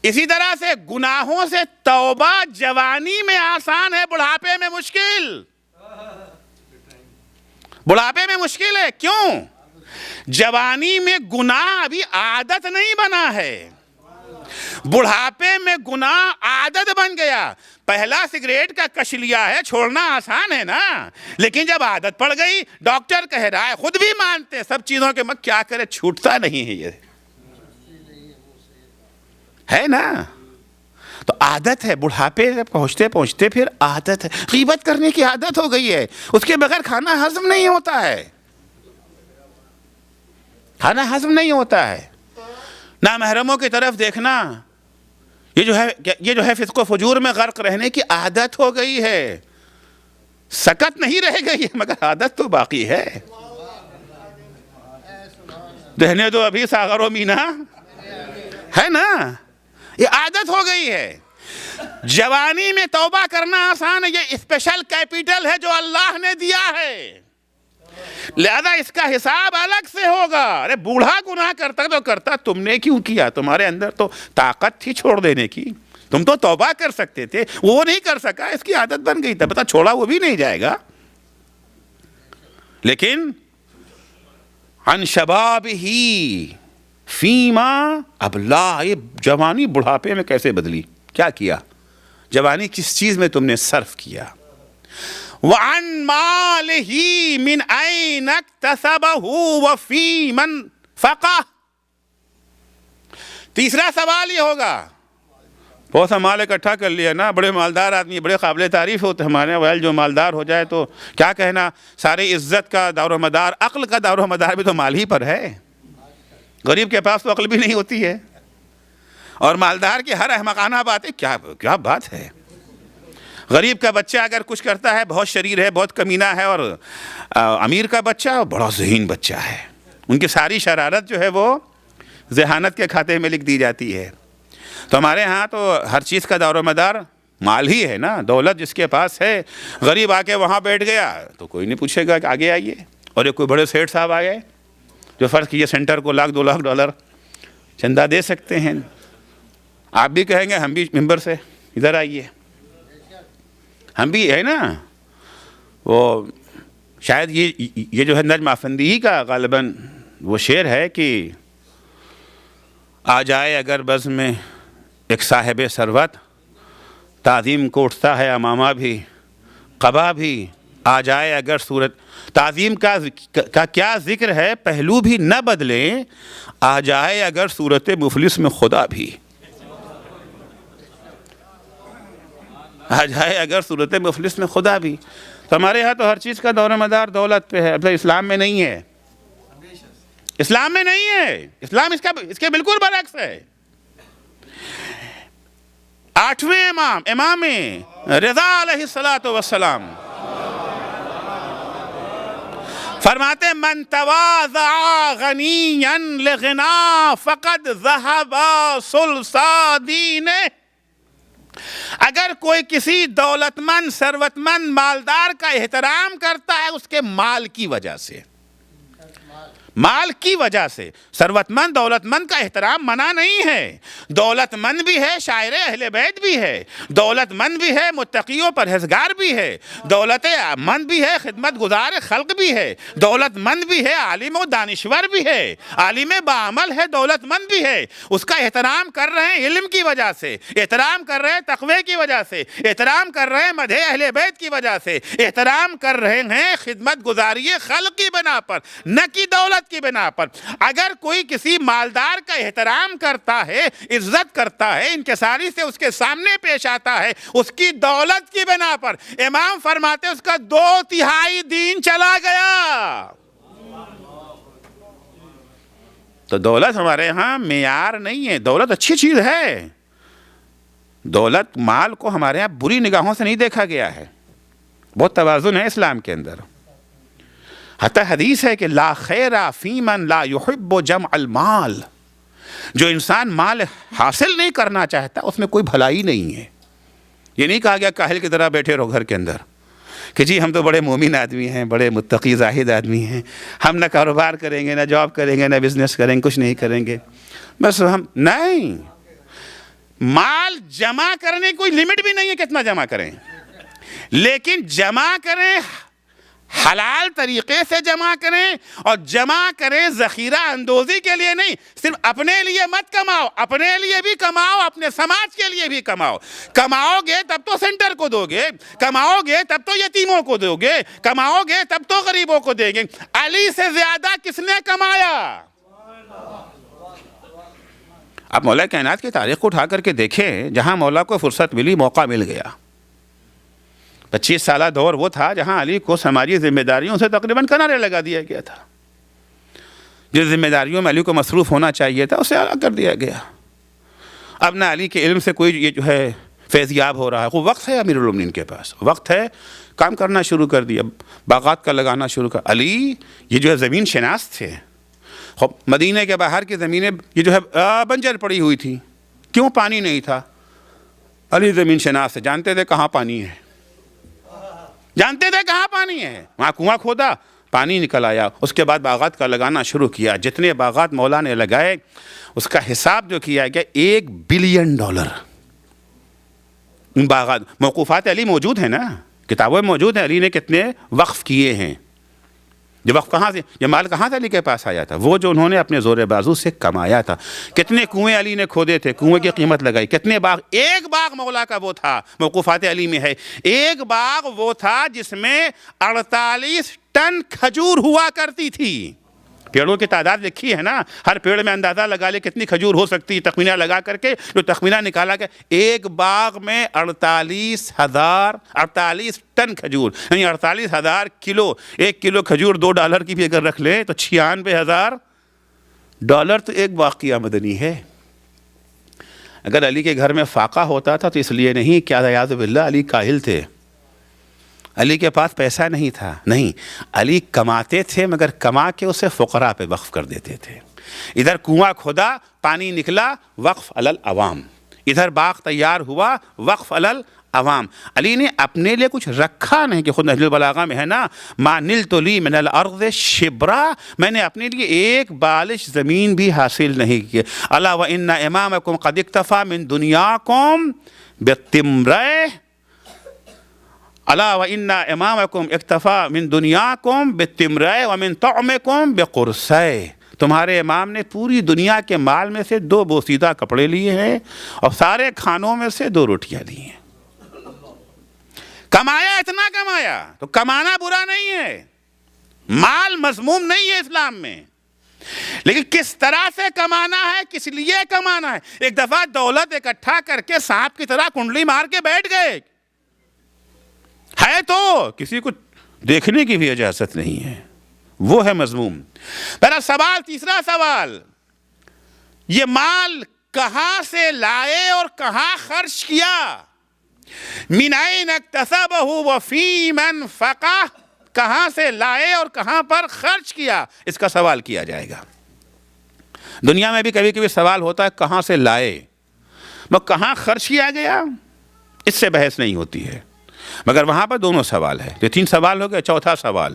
اسی طرح سے گناہوں سے توبہ جوانی میں آسان ہے، بڑھاپے میں مشکل، بڑھاپے میں مشکل ہے۔ کیوں؟ جوانی میں گناہ ابھی عادت نہیں بنا ہے، بڑھاپے میں گناہ عادت بن گیا۔ پہلا سگریٹ کا کش لیا ہے، چھوڑنا آسان ہے نا، لیکن جب عادت پڑ گئی، ڈاکٹر کہہ رہا ہے، خود بھی مانتے ہیں سب چیزوں کے، مت کیا کرے، چھوٹتا نہیں ہے، یہ ہے نا۔ تو عادت ہے، بڑھاپے پہنچتے پہنچتے پھر عادت ہے، غیبت کرنے کی عادت ہو گئی ہے، اس کے بغیر کھانا ہضم نہیں ہوتا ہے، کھانا ہضم نہیں ہوتا ہے۔ نامحرموں کی طرف دیکھنا، یہ جو ہے فسق و فجور میں غرق رہنے کی عادت ہو گئی ہے، سکت نہیں رہ گئی ہے، مگر عادت تو باقی ہے۔ رہنے دو ابھی ساغر و مینا، ہے نا، یہ عادت ہو گئی ہے۔ جوانی میں توبہ کرنا آسان ہے، یہ اسپیشل کیپیٹل ہے جو اللہ نے دیا ہے، لہذا اس کا حساب الگ سے ہوگا۔ ارے بوڑھا گناہ کرتا تو کرتا، تم نے کیوں کیا؟ تمہارے اندر تو طاقت تھی چھوڑ دینے کی، تم تو توبہ کر سکتے تھے، وہ نہیں کر سکا، اس کی عادت بن گئی تھا، پتہ چھوڑا وہ بھی نہیں جائے گا. لیکن عن شبابہ فیما ابلا، یہ جوانی بڑھاپے میں کیسے بدلی، کیا کیا، جوانی کس چیز میں تم نے صرف کیا. وعن مالہ من این اکتسبہ وفی من فقہ. تیسرا سوال یہ ہوگا، بہت سا مال اکٹھا کر لیا نا، بڑے مالدار آدمی، بڑے قابل تعریف ہوتے ہمارے ویل، جو مالدار ہو جائے تو کیا کہنا، سارے عزت کا دار و مدار، عقل کا دار و مدار بھی تو مال ہی پر ہے. غریب کے پاس تو عقل بھی نہیں ہوتی ہے، اور مالدار کی ہر احمقانہ بات ہے. کیا بات ہے، غریب کا بچہ اگر کچھ کرتا ہے بہت شریر ہے، بہت کمینہ ہے، اور امیر کا بچہ بڑا ذہین بچہ ہے، ان کی ساری شرارت جو ہے وہ ذہانت کے کھاتے میں لکھ دی جاتی ہے. تو ہمارے ہاں تو ہر چیز کا دار و مدار مال ہی ہے نا، دولت جس کے پاس ہے. غریب آ کے وہاں بیٹھ گیا تو کوئی نہیں پوچھے گا کہ آگے آئیے. اور ایک کوئی بڑے سیٹھ صاحب آ گئے جو فرض کیجیے سینٹر کو $1,00,000 $2,00,000 چندہ دے سکتے ہیں، آپ بھی کہیں گے ہم بھی ممبر سے ادھر آئیے. ہم بھی ہے نا، وہ شاید یہ جو ہے نجم افندی کا غالباً وہ شعر ہے کہ آ جائے اگر بزم میں ایک صاحب ثروت، تعظیم کو اٹھتا ہے امامہ بھی قبا بھی. آ جائے اگر صورت، تعظیم کا کیا ذکر ہے، پہلو بھی نہ بدلیں، آ جائے اگر صورت مفلس میں خدا بھی. آ جائے اگر صورت مفلس میں خدا بھی. تو ہمارے ہاں تو ہر چیز کا دور و مدار دولت پہ ہے. مطلب اسلام میں نہیں ہے، اسلام میں نہیں ہے. اسلام اس کے بالکل برعکس ہے. 8ویں امام رضا علیہ السلام فرماتے من تواضع غنیا لغنا فقد ذهب ثلثا دینہ. اگر کوئی کسی دولت مند، ثروت مند، مالدار کا احترام کرتا ہے اس کے مال کی وجہ سے، مال کی وجہ سے. ثروت مند دولت مند کا احترام منع نہیں ہے. دولت مند بھی ہے، شاعر اہل بیت بھی ہے، دولت مند بھی ہے، متقی و پرہیزگار بھی ہے، دولت مند بھی ہے، خدمت گزار خلق بھی ہے، دولت مند بھی ہے، عالم و دانشور بھی ہے، عالم باعمل ہے، دولت مند بھی ہے. اس کا احترام کر رہے ہیں علم کی وجہ سے، احترام کر رہے ہیں تقوی کی وجہ سے، احترام کر رہے ہیں مدح اہل بیت کی وجہ سے، احترام کر رہے ہیں خدمت گزاری خلق کی بنا پر، نہ کی دولت کی بنا پر. اگر کوئی کسی مالدار کا احترام کرتا ہے، عزت کرتا ہے، انکساری سے اس کے سامنے پیش آتا ہے اس کی دولت کی بنا پر، امام فرماتے اس کا 2/3 دین چلا گیا. تو دولت ہمارے ہاں معیار نہیں ہے. دولت اچھی چیز ہے، دولت مال کو ہمارے ہاں بری نگاہوں سے نہیں دیکھا گیا ہے. بہت توازن ہے اسلام کے اندر. حتی حدیث ہے کہ لا خیر فی من لا یحب جمع المال. جو انسان مال حاصل نہیں کرنا چاہتا اس میں کوئی بھلائی نہیں ہے. یہ نہیں کہا گیا کاہل کی طرح بیٹھے رہو گھر کے اندر کہ جی ہم تو بڑے مومن آدمی ہیں، بڑے متقی زاہد آدمی ہیں، ہم نہ کاروبار کریں گے، نہ جاب کریں گے، نہ بزنس کریں گے، کچھ نہیں کریں گے، بس ہم نہیں. مال جمع کرنے کوئی لمٹ بھی نہیں ہے کتنا جمع کریں، لیکن جمع کریں حلال طریقے سے جمع کریں، اور جمع کریں ذخیرہ اندوزی کے لیے نہیں. صرف اپنے لیے مت کماؤ، اپنے لیے بھی کماؤ، اپنے سماج کے لیے بھی کماؤ. کماؤ گے تب تو سینٹر کو دو گے، کماؤ گے تب تو یتیموں کو دو گے، کماؤ گے تب تو غریبوں کو دیں گے. علی سے زیادہ کس نے کمایا؟ آپ مولا کائنات کی تاریخ کو اٹھا کر کے دیکھیں، جہاں مولا کو فرصت ملی، موقع مل گیا. 25 سالہ دور وہ تھا جہاں علی کو سماجی ذمہ داریوں سے تقریباً کنارے لگا دیا گیا تھا. جس ذمہ داریوں میں علی کو مصروف ہونا چاہیے تھا اسے الگ کر دیا گیا. اب نہ علی کے علم سے کوئی یہ جو ہے فیضیاب ہو رہا ہے. وہ وقت ہے امیر المومنین کے پاس، وقت ہے، کام کرنا شروع کر دیا، باغات کا لگانا شروع کر. علی یہ جو ہے زمین شناس تھے. مدینہ کے باہر کی زمینیں یہ جو ہے بنجر پڑی ہوئی تھی. کیوں؟ پانی نہیں تھا. علی زمین شناس سے جانتے تھے کہاں پانی ہے، جانتے تھے کہاں پانی ہے. وہاں کنواں کھودا، پانی نکل آیا. اس کے بعد باغات کا لگانا شروع کیا. جتنے باغات مولا نے لگائے اس کا حساب جو کیا گیا $1 بلین. ان باغات موقوفات علی موجود ہیں نا، کتابوں میں موجود ہیں، علی نے کتنے وقف کیے ہیں. یہ وقف کہاں سے، یہ مال کہاں سے علی کے پاس آیا تھا؟ وہ جو انہوں نے اپنے زور بازو سے کمایا تھا. کتنے کنویں علی نے کھودے تھے، کنویں کی قیمت لگائی. کتنے باغ، ایک باغ مولا کا وہ تھا، موقوفات علی میں ہے، ایک باغ وہ تھا جس میں 48 ٹن کھجور ہوا کرتی تھی. پیڑوں کی تعداد لکھی ہے نا، ہر پیڑ میں اندازہ لگا لے کتنی کھجور ہو سکتی ہے، تخمینہ لگا کر کے جو تخمینہ نکالا گیا، ایک باغ میں 48 ٹن کھجور، یعنی 48,000 کلو. ایک کلو کھجور $2 کی بھی اگر رکھ لیں تو $96,000 تو ایک باغ کی آمدنی ہے. اگر علی کے گھر میں فاقہ ہوتا تھا تو اس لیے نہیں کہ اعوذ باللہ علی کاہل تھے، علی کے پاس پیسہ نہیں تھا، نہیں، علی کماتے تھے مگر کما کے اسے فقراء پہ وقف کر دیتے تھے. ادھر کنواں کھودا، پانی نکلا، وقف علی العوام. ادھر باغ تیار ہوا، وقف علی العوام. علی نے اپنے لیے کچھ رکھا نہیں، کہ خود نہج البلاغہ میں ہے نا، ما نلت لی من الارض شبرا، میں نے اپنے لیے ایک بالش زمین بھی حاصل نہیں کی. الا وان امامکم قد اکتفی من دنیاکم بالتمرہ، الا وان امامکم اکتفی من دنیاکم بالتمرہ ومن طعمکم بقرصہ. تمہارے امام نے پوری دنیا کے مال میں سے 2 بوسیدہ کپڑے لیے ہیں اور سارے کھانوں میں سے 2 روٹیاں لی ہیں. کمایا، اتنا کمایا. تو کمانا برا نہیں ہے، مال مذموم نہیں ہے اسلام میں، لیکن کس طرح سے کمانا ہے، کس لیے کمانا ہے. ایک دفعہ دولت اکٹھا کر کے سانپ کی طرح کنڈلی مار کے بیٹھ گئے ہے تو کسی کو دیکھنے کی بھی اجازت نہیں ہے، وہ ہے مذموم. پہلا سوال. تیسرا سوال، یہ مال کہاں سے لائے اور کہاں خرچ کیا؟ من این اکتسبہ وفی من انفقہ، کہاں سے لائے اور کہاں پر خرچ کیا، اس کا سوال کیا جائے گا. دنیا میں بھی کبھی کبھی سوال ہوتا ہے کہاں سے لائے، مگر کہاں خرچ کیا گیا اس سے بحث نہیں ہوتی ہے، مگر وہاں پر دونوں سوال ہے. یہ 3 سوال ہو گئے. چوتھا سوال،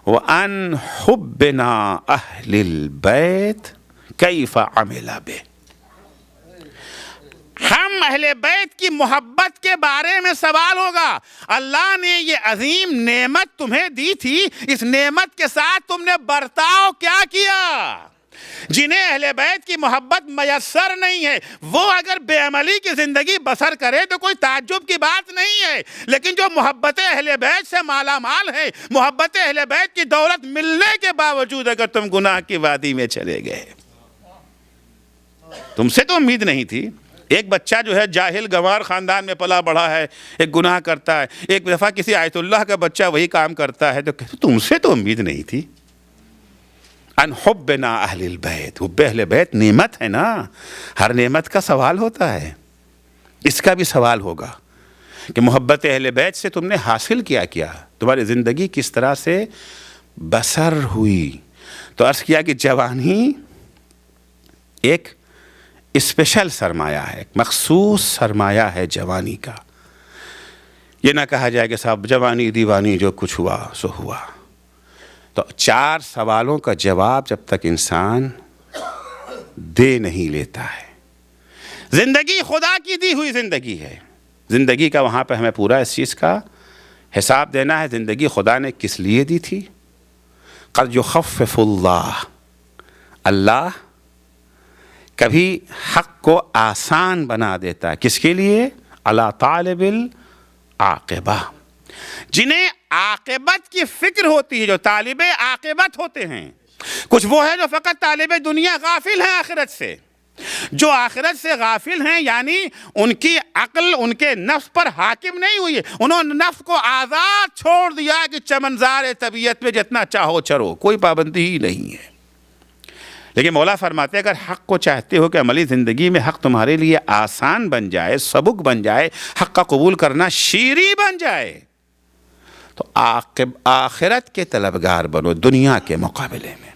وَأَنْ حُبِّنَا أَهْلِ الْبَيْتِ كَيْفَ عَمِلَ بِهِ، ہم اہل بیت کی محبت کے بارے میں سوال ہوگا. اللہ نے یہ عظیم نعمت تمہیں دی تھی، اس نعمت کے ساتھ تم نے برتاؤ کیا کیا؟ جنہیں اہل بیت کی محبت میسر نہیں ہے وہ اگر بے عملی کی زندگی بسر کرے تو کوئی تعجب کی بات نہیں ہے، لیکن جو محبت اہل بیت سے مالا مال ہے، محبت اہل بیت کی دولت ملنے کے باوجود اگر تم گناہ کی وادی میں چلے گئے، تم سے تو امید نہیں تھی. ایک بچہ جو ہے جاہل گنوار خاندان میں پلا بڑھا ہے، ایک گناہ کرتا ہے، ایک دفعہ کسی آیت اللہ کا بچہ وہی کام کرتا ہے، تو تم سے تو امید نہیں تھی. ان حبنا اہل البیت، حب اہل بیت نعمت ہے نا، ہر نعمت کا سوال ہوتا ہے، اس کا بھی سوال ہوگا کہ محبت اہل بیت سے تم نے حاصل کیا، تمہاری زندگی کس طرح سے بسر ہوئی. تو عرض کیا کہ جوانی ایک اسپیشل سرمایہ ہے، ایک مخصوص سرمایہ ہے جوانی کا. یہ نہ کہا جائے کہ صاحب جوانی دیوانی جو کچھ ہوا سو ہوا. تو 4 سوالوں کا جواب جب تک انسان دے نہیں لیتا ہے، زندگی خدا کی دی ہوئی زندگی ہے، زندگی کا وہاں پہ ہمیں پورا اس چیز کا حساب دینا ہے. زندگی خدا نے کس لیے دی تھی؟ قد یخفف اللہ کبھی حق کو آسان بنا دیتا ہے. کس کے لیے؟ علی طالب العاقبہ، جنہیں عاقبت کی فکر ہوتی ہے، جو طالب عاقبت ہوتے ہیں. کچھ وہ ہے جو فقط طالب دنیا غافل ہیں آخرت سے. جو آخرت سے غافل ہیں یعنی ان کی عقل ان کے نفس پر حاکم نہیں ہوئی ہے، انہوں نے نفس کو آزاد چھوڑ دیا کہ چمنزار طبیعت میں جتنا چاہو چرو، کوئی پابندی ہی نہیں ہے. لیکن مولا فرماتے ہیں اگر حق کو چاہتے ہو کہ عملی زندگی میں حق تمہارے لیے آسان بن جائے، سبک بن جائے، حق کا قبول کرنا شیریں بن جائے، تو آخرت کے طلبگار بنو دنیا کے مقابلے میں.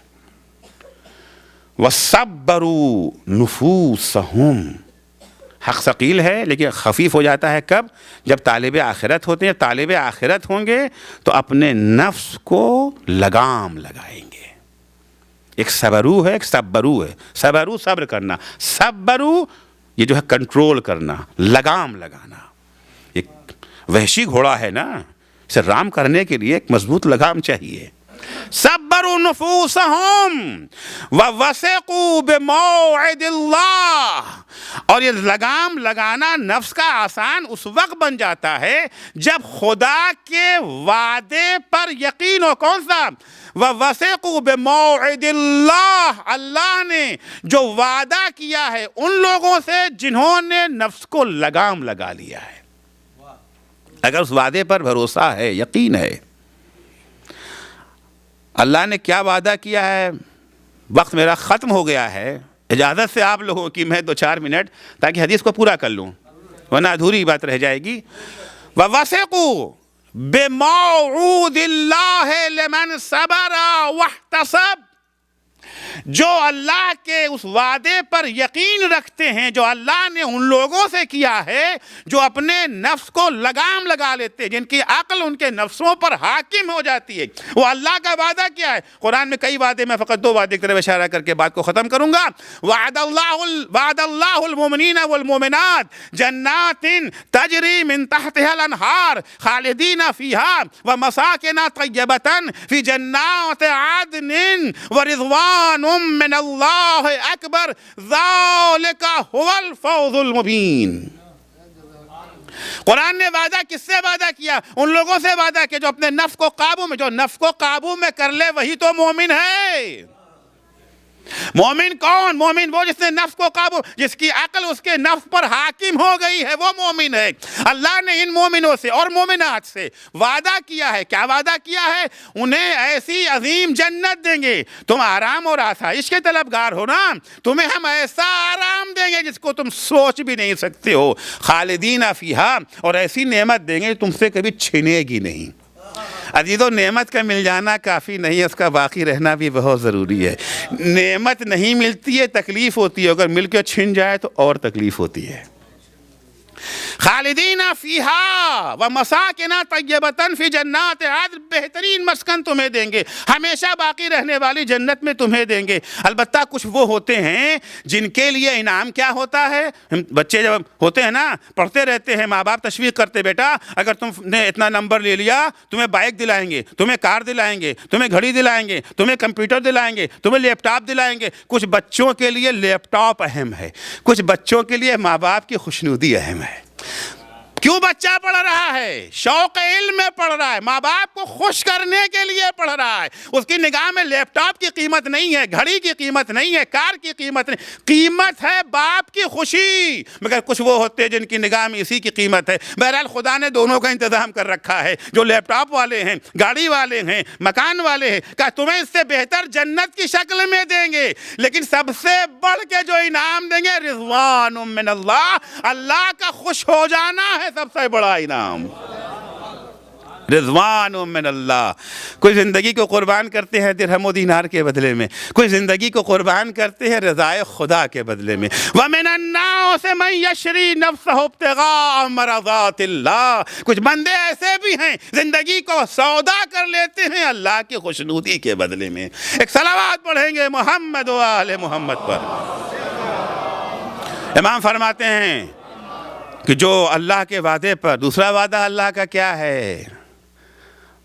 وَصَبَّرُوا نُفُوسَهُمْ، حق ثقیل ہے لیکن خفیف ہو جاتا ہے کب؟ جب طالب آخرت ہوتے ہیں. طالب آخرت ہوں گے تو اپنے نفس کو لگام لگائیں گے. ایک صبرو ہے، ایک صبرو ہے. صبرو صبر کرنا، صبرو یہ جو ہے کنٹرول کرنا، لگام لگانا. ایک وحشی گھوڑا ہے نا، اسے رام کرنے کے لیے ایک مضبوط لگام چاہیے. صبروا نفوسہم ووثقوا بموعد اللہ. اور یہ لگام لگانا نفس کا آسان اس وقت بن جاتا ہے جب خدا کے وعدے پر یقین ہو. کون سا؟ ووثقوا بموعد اللہ. اللہ نے جو وعدہ کیا ہے ان لوگوں سے جنہوں نے نفس کو لگام لگا لیا ہے. اگر اس وعدے پر بھروسہ ہے، یقین ہے. اللہ نے کیا وعدہ کیا ہے؟ وقت میرا ختم ہو گیا ہے، اجازت سے آپ لوگوں کی میں 2-4 منٹ تاکہ حدیث کو پورا کر لوں ورنہ ادھوری بات رہ جائے گی. وَوَثِقُوا بِمَوْعُودِ اللَّهِ لِمَنْ صَبَرَ وَاحْتَسَبَ. جو اللہ کے اس وعدے پر یقین رکھتے ہیں جو اللہ نے ان لوگوں سے کیا ہے جو اپنے نفس کو لگام لگا لیتے ہیں، جن کی عقل ان کے نفسوں پر حاکم ہو جاتی ہے. وہ اللہ کا وعدہ کیا ہے؟ قرآن میں کئی وعدے، میں فقط 2 وعدے کی طرف اشارہ کر کے بات کو ختم کروں گا. وعد اللہ المؤمنین والمؤمنات جنات تجری من تحتها الانہار خالدین فیہا ومساکن طیبۃ فی جنات عدن ورضوان من اللہ اکبر ذالک هو الفوز المبین. قرآن نے وعدہ کس سے وعدہ کیا؟ ان لوگوں سے وعدہ کیا جو اپنے نفس کو قابو میں، جو نفس کو قابو میں کر لے وہی تو مومن ہے. مومن کون؟ مومن وہ جس نے نفس کو قابو، جس کی عقل اس کے نفس پر حاکم ہو گئی ہے، وہ مومن ہے. اللہ نے ان مومنوں سے اور مومنات سے وعدہ کیا ہے. کیا وعدہ کیا ہے؟ انہیں ایسی عظیم جنت دیں گے. تم آرام اور آسائش کے طلبگار ہو نا، تمہیں ہم ایسا آرام دیں گے جس کو تم سوچ بھی نہیں سکتے ہو. خالدین فیہا، اور ایسی نعمت دیں گے تم سے کبھی چھنے گی نہیں. عزیزو، نعمت کا مل جانا کافی نہیں ہے، اس کا باقی رہنا بھی بہت ضروری ہے. نعمت نہیں ملتی ہے، تکلیف ہوتی ہے، اگر مل کے چھن جائے تو اور تکلیف ہوتی ہے. خالدین فیہا ومساکن طیبۃ فی جنات عدن، بہترین مسکن تمہیں دیں گے، ہمیشہ باقی رہنے والی جنت میں تمہیں دیں گے. البتہ کچھ وہ ہوتے ہیں جن کے لیے انعام کیا ہوتا ہے؟ بچے جب ہوتے ہیں نا، پڑھتے رہتے ہیں، ماں باپ تشویق کرتے، بیٹا اگر تم نے اتنا نمبر لے لیا تمہیں بائک دلائیں گے، تمہیں کار دلائیں گے، تمہیں گھڑی دلائیں گے، تمہیں کمپیوٹر دلائیں گے، تمہیں لیپ ٹاپ دلائیں گے. کچھ بچوں کے لیے لیپ ٹاپ اہم ہے، کچھ بچوں کے لیے ماں باپ کی خوشنودی اہم ہے. کیوں بچہ پڑھ رہا ہے؟ شوق علم میں پڑھ رہا ہے، ماں باپ کو خوش کرنے کے لیے پڑھ رہا ہے. اس کی نگاہ میں لیپ ٹاپ کی قیمت نہیں ہے، گھڑی کی قیمت نہیں ہے، کار کی قیمت نہیں، قیمت ہے باپ کی خوشی. مگر کچھ وہ ہوتے ہیں جن کی نگاہ میں اسی کی قیمت ہے. بہرحال خدا نے دونوں کا انتظام کر رکھا ہے. جو لیپ ٹاپ والے ہیں، گاڑی والے ہیں، مکان والے ہیں، کہ تمہیں اس سے بہتر جنت کی شکل میں دیں گے، لیکن سب سے بڑھ کے جو انعام دیں گے رضوان من اللہ، اللہ کا خوش ہو جانا ہے سب سے بڑا انعام. رضوان من اللہ. کوئی زندگی کو قربان کرتے ہیں درہم و دینار کے بدلے میں، کوئی زندگی کو قربان کرتے ہیں رضائے خدا کے بدلے میں. وَمِنَ النَّاسِ مَن يَشْرِي نَفْسَهُ ابْتِغَاءَ مَرْضَاتِ اللَّهِ. کچھ بندے ایسے بھی ہیں زندگی کو سودا کر لیتے ہیں اللہ کی خوشنودی کے بدلے میں. ایک صلوات پڑھیں گے محمد و آل محمد پر. امام فرماتے ہیں کہ جو اللہ کے وعدے پر، دوسرا وعدہ اللہ کا کیا ہے؟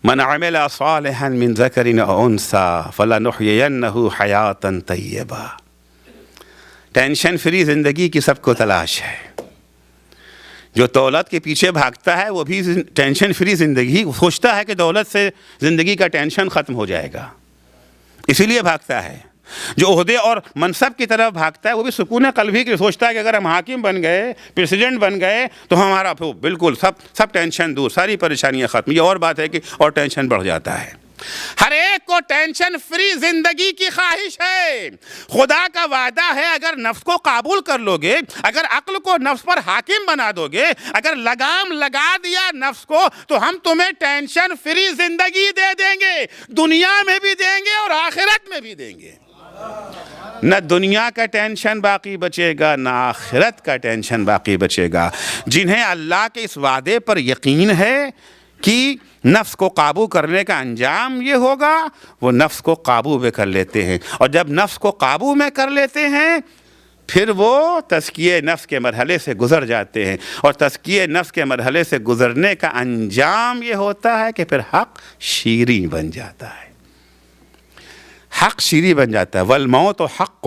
من عمل صالحا من ذکر او انثى فلنحيينه حیاتا طیبہ. ٹینشن فری زندگی کی سب کو تلاش ہے. جو دولت کے پیچھے بھاگتا ہے وہ بھی ٹینشن فری زندگی سوچتا ہے کہ دولت سے زندگی کا ٹینشن ختم ہو جائے گا، اسی لیے بھاگتا ہے. جو عہدے اور منصب کی طرف بھاگتا ہے وہ بھی سکون قلبی کی سوچتا ہے کہ اگر ہم حاکم بن گئے، پریزیڈنٹ بن گئے تو ہمارا بالکل سب ٹینشن دور، ساری پریشانیاں ختم. یہ اور بات ہے کہ اور ٹینشن بڑھ جاتا ہے. ہر ایک کو ٹینشن فری زندگی کی خواہش ہے. خدا کا وعدہ ہے اگر نفس کو قابل کر لو گے، اگر عقل کو نفس پر حاکم بنا دو گے، اگر لگام لگا دیا نفس کو، تو ہم تمہیں ٹینشن فری زندگی دے دیں گے. دنیا میں بھی دیں گے اور آخرت میں بھی دیں گے. نہ دنیا کا ٹینشن باقی بچے گا، نہ آخرت کا ٹینشن باقی بچے گا. جنہیں اللہ کے اس وعدے پر یقین ہے کہ نفس کو قابو کرنے کا انجام یہ ہوگا، وہ نفس کو قابو میں کر لیتے ہیں. اور جب نفس کو قابو میں کر لیتے ہیں پھر وہ تزکیہ نفس کے مرحلے سے گزر جاتے ہیں، اور تزکیہ نفس کے مرحلے سے گزرنے کا انجام یہ ہوتا ہے کہ پھر حق شیریں بن جاتا ہے، حق شیریں بن جاتا ہے۔ والموت حق،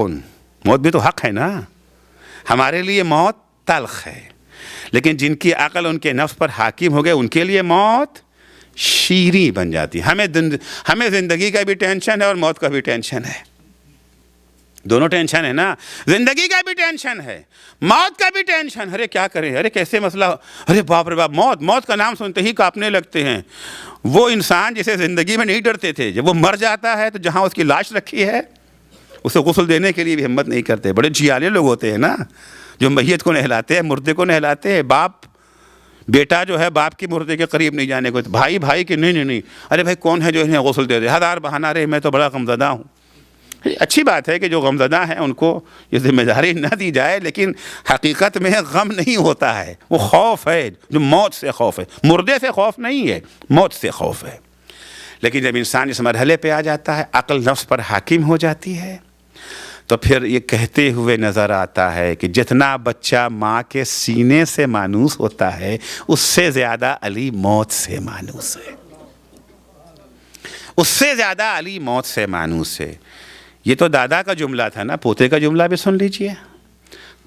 موت بھی تو حق ہے نا، ہمارے لیے موت تلخ ہے، لیکن جن کی عقل ان کے نفس پر حاکم ہو گئے ان کے لیے موت شیریں بن جاتی ہے۔ ہمیں زندگی کا بھی ٹینشن ہے اور موت کا بھی ٹینشن ہے، دونوں ٹینشن ہے نا، زندگی کا بھی ٹینشن ہے، موت کا بھی ٹینشن۔ ارے کیا کریں، ارے کیسے مسئلہ، ارے باپ رے باپ، موت کا نام سنتے ہی کانپنے لگتے ہیں۔ وہ انسان جسے زندگی میں نہیں ڈرتے تھے، جب وہ مر جاتا ہے تو جہاں اس کی لاش رکھی ہے اسے غسل دینے کے لیے بھی ہمت نہیں کرتے۔ بڑے جھیالے لوگ ہوتے ہیں نا، جو میت کو نہلاتے ہیں، مردے کو نہلاتے ہیں۔ باپ، بیٹا جو ہے باپ کی مردے کے قریب نہیں جانے کو، بھائی کہ نہیں، ارے بھائی کون ہے جو انہیں غسل دے دے، ہزار بہانہ، رہے میں تو بڑا غمزدہ ہوں۔ اچھی بات ہے کہ جو غمزدہ ہیں ان کو یہ ذمہ داری نہ دی جائے، لیکن حقیقت میں غم نہیں ہوتا ہے، وہ خوف ہے، جو موت سے خوف ہے، مردے سے خوف نہیں ہے، موت سے خوف ہے۔ لیکن جب انسان اس مرحلے پہ آ جاتا ہے، عقل نفس پر حاکم ہو جاتی ہے، تو پھر یہ کہتے ہوئے نظر آتا ہے کہ جتنا بچہ ماں کے سینے سے مانوس ہوتا ہے اس سے زیادہ علی موت سے مانوس ہے، اس سے زیادہ علی موت سے مانوس ہے۔ یہ تو دادا کا جملہ تھا نا، پوتے کا جملہ بھی سن لیجئے۔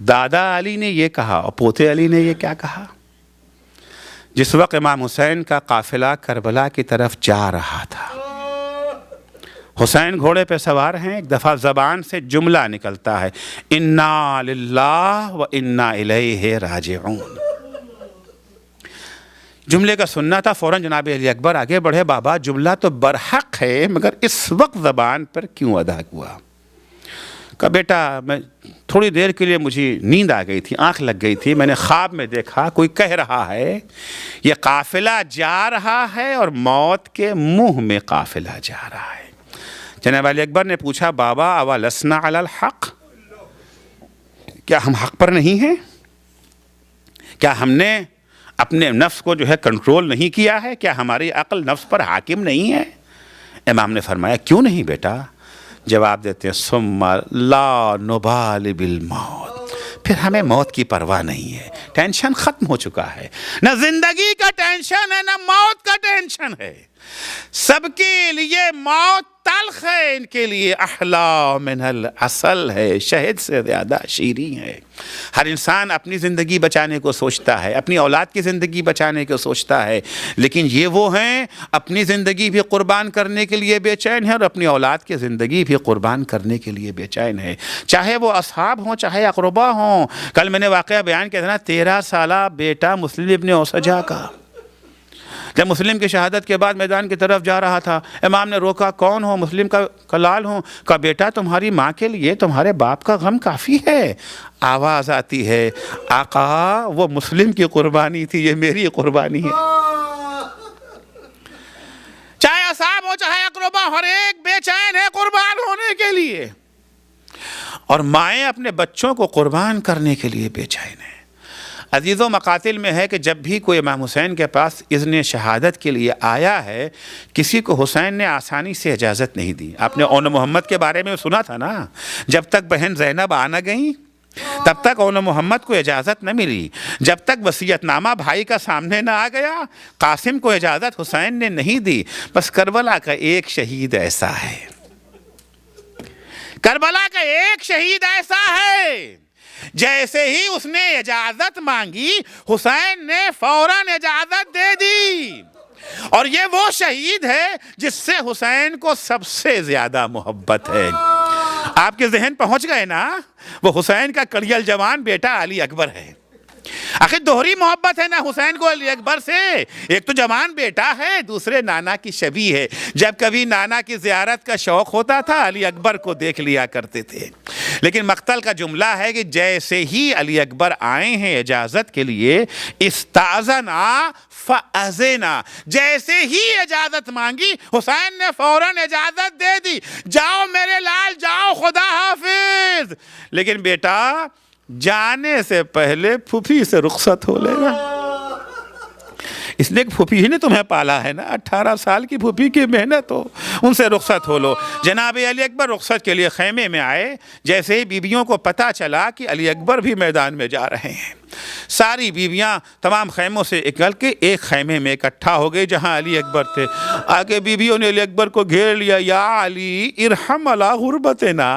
دادا علی نے یہ کہا اور پوتے علی نے یہ کیا کہا؟ جس وقت امام حسین کا قافلہ کربلا کی طرف جا رہا تھا، حسین گھوڑے پہ سوار ہیں، ایک دفعہ زبان سے جملہ نکلتا ہے، انا للہ و انا الیہ راجعون۔ جملے کا سننا تھا، فوراً جناب علی اکبر آگے بڑھے، بابا جملہ تو برحق ہے مگر اس وقت زبان پر کیوں ادا ہوا؟ کہا بیٹا میں تھوڑی دیر کے لیے مجھے نیند آ گئی تھی، آنکھ لگ گئی تھی، میں نے خواب میں دیکھا کوئی کہہ رہا ہے یہ قافلہ جا رہا ہے اور موت کے منہ میں قافلہ جا رہا ہے۔ جناب علی اکبر نے پوچھا بابا اولسنا علی الحق، کیا ہم حق پر نہیں ہیں؟ کیا ہم نے اپنے نفس کو جو ہے کنٹرول نہیں کیا ہے؟ کیا ہماری عقل نفس پر حاکم نہیں ہے؟ امام نے فرمایا کیوں نہیں بیٹا؟ جواب دیتے ہیں ثم لا نبال بالموت، پھر ہمیں موت کی پرواہ نہیں ہے، ٹینشن ختم ہو چکا ہے، نہ زندگی کا ٹینشن ہے نہ موت کا ٹینشن ہے۔ سب کے لیے موت تلخ ہے، ان کے لیے احلا من العسل ہے، شہد سے زیادہ شیریں ہے۔ ہر انسان اپنی زندگی بچانے کو سوچتا ہے، اپنی اولاد کی زندگی بچانے کو سوچتا ہے، لیکن یہ وہ ہیں اپنی زندگی بھی قربان کرنے کے لیے بے چین ہے اور اپنی اولاد کی زندگی بھی قربان کرنے کے لیے بے چین ہے، چاہے وہ اصحاب ہوں چاہے اقربا ہوں۔ کل میں نے واقعہ بیان کیا تھا نا، 13 سالہ بیٹا مسلم ابن اوسجا کا، جب مسلم کی شہادت کے بعد میدان کی طرف جا رہا تھا، امام نے روکا، کون ہو؟ مسلم کا کلال ہوں۔ کہا بیٹا تمہاری ماں کے لیے تمہارے باپ کا غم کافی ہے۔ آواز آتی ہے آقا وہ مسلم کی قربانی تھی، یہ میری قربانی ہے۔ چاہے اصحاب ہو چاہے اقربا، ہر ایک بے چین ہے قربان ہونے کے لیے، اور مائیں اپنے بچوں کو قربان کرنے کے لیے بے چین ہیں۔ عزیزوں مقاتل میں ہے کہ جب بھی کوئی امام حسین کے پاس اذن شہادت کے لیے آیا ہے، کسی کو حسین نے آسانی سے اجازت نہیں دی۔ آپ نے اون محمد کے بارے میں سنا تھا نا، جب تک بہن زینب آ نہ گئیں تب تک اون محمد کو اجازت نہ ملی، جب تک وصیت نامہ بھائی کا سامنے نہ آ گیا قاسم کو اجازت حسین نے نہیں دی۔ بس کربلا کا ایک شہید ایسا ہے، کربلا کا ایک شہید ایسا ہے، جیسے ہی اس نے اجازت مانگی حسین نے فوراً اجازت دے دی، اور یہ وہ شہید ہے جس سے حسین کو سب سے زیادہ محبت ہے۔ آپ کے ذہن پہنچ گئے نا، وہ حسین کا کڑیل جوان بیٹا علی اکبر ہے۔ آخر دوہری محبت ہے نا حسین کو علی اکبر سے، ایک تو جوان بیٹا ہے، دوسرے نانا کی شبیہ ہے۔ جب کبھی نانا کی زیارت کا شوق ہوتا تھا علی اکبر کو دیکھ لیا کرتے تھے۔ لیکن مقتل کا جملہ ہے کہ جیسے ہی علی اکبر آئے ہیں اجازت کے لیے، استاذنا فاذنا، جیسے ہی اجازت مانگی حسین نے فوراً اجازت دے دی، جاؤ میرے لال جاؤ، خدا حافظ۔ لیکن بیٹا جانے سے پہلے پھوپھی سے رخصت ہو لے گا۔ اس نے پھوپھی ہی نے تمہیں پالا ہے نا، 18 سال کی پھوپھی کی محنت ہو، ان سے رخصت ہو لو۔ جناب علی اکبر رخصت کے لیے خیمے میں آئے، جیسے ہی بیویوں کو پتہ چلا کہ علی اکبر بھی میدان میں جا رہے ہیں، ساری بیویاں تمام خیموں سے نکل کے ایک خیمے میں اکٹھا ہو گئی جہاں علی اکبر تھے۔ آگے بیویوں نے علی اکبر کو گھیر لیا، یا علی ارحم علی غربتنا،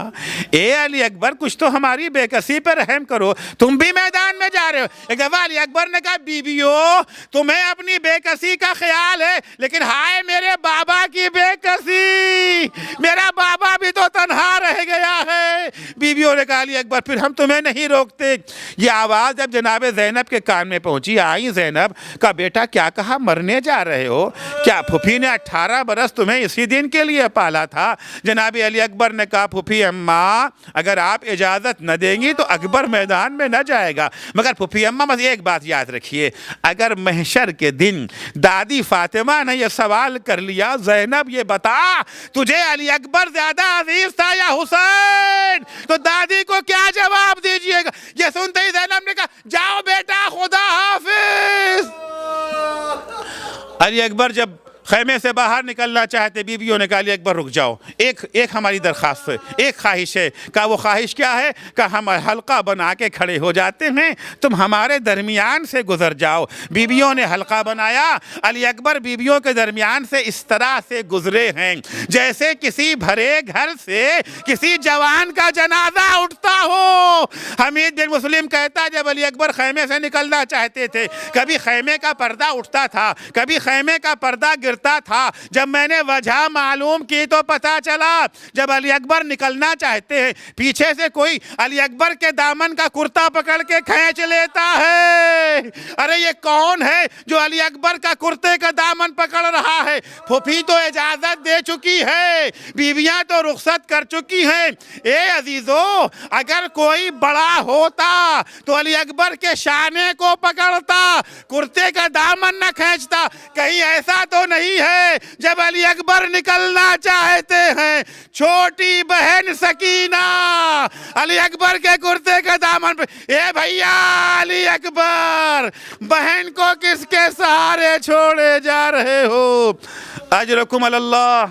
اے علی اکبر کچھ تو ہماری بے کسی پر رحم کرو، تم بھی میدان میں جا رہے ہو۔ ایک دفعہ علی اکبر نے کہا بیویوں تمہیں اپنی بے کسی کا خیال ہے، لیکن ہائے میرے بابا کی بے کسی، میرا بابا بھی تو تنہا رہ گیا ہے۔ بیویوں نے کہا علی اکبر پھر ہم تمہیں نہیں روکتے۔ یہ آواز جب جناب زینب کے کان میں پہنچی، آئی زینب کا بیٹا کیا کہا، مرنے جا رہے ہو کیا؟ پھوپھی نے 18 برس تمہیں اسی دن کے لیے پالا تھا۔ جناب علی اکبر نے کہا پھوپھی اماں اگر آپ اجازت نہ دیں گی تو اکبر میدان میں نہ جائے گا، مگر پھوپھی اماں بس ایک بات یاد رکھیے، اگر محشر کے دن دادی فاطمہ نے یہ سوال کر لیا زینب یہ بتا تجھے علی اکبر زیادہ عزیز تھا یا حسین، تو دادی کو کیا جواب دیجئے گا؟ یہ سنتے ہی زینب نے کہا جاؤ بیٹا خدا حافظ۔ علی اکبر جب خیمے سے باہر نکلنا چاہتے، بیویوں نے کہا علی اکبر رک جاؤ، ایک ہماری درخواست ہے، ایک خواہش ہے۔ کہا وہ خواہش کیا ہے؟ کہا ہم حلقہ بنا کے کھڑے ہو جاتے ہیں، تم ہمارے درمیان سے گزر جاؤ۔ بیویوں نے حلقہ بنایا، علی اکبر بیویوں کے درمیان سے اس طرح سے گزرے ہیں جیسے کسی بھرے گھر سے کسی جوان کا جنازہ اٹھتا ہو۔ حمید بن مسلم کہتا جب علی اکبر خیمے سے نکلنا چاہتے تھے، کبھی خیمے کا پردہ اٹھتا تھا، کبھی خیمے کا پردہ گرتا تھا۔ جب میں نے وجہ معلوم کی تو پتہ چلا جب علی اکبر نکلنا چاہتے ہیں پیچھے سے کوئی علی اکبر کے دامن کا کرتا پکڑ کے کھینچ لیتا ہے۔ ارے یہ کون ہے جو علی اکبر کا کرتے کا دامن پکڑ رہا ہے؟ پھوپھی تو اجازت دے چکی ہے، بیویاں تو رخصت کر چکی ہیں۔ اے عزیزو اگر کوئی بڑا ہوتا تو علی اکبر کے شانے کو پکڑتا، کرتے کا دامن نہ کھینچتا۔ کہیں ایسا تو نہیں ہے جب علی اکبر نکلنا چاہتے ہیں چھوٹی بہن سکینہ علی اکبر کے کرتے کا دامن پہ، اے بھیا علی اکبر بہن کو کس کے سہارے چھوڑے جا رہے ہو؟ اجرکم اللہ۔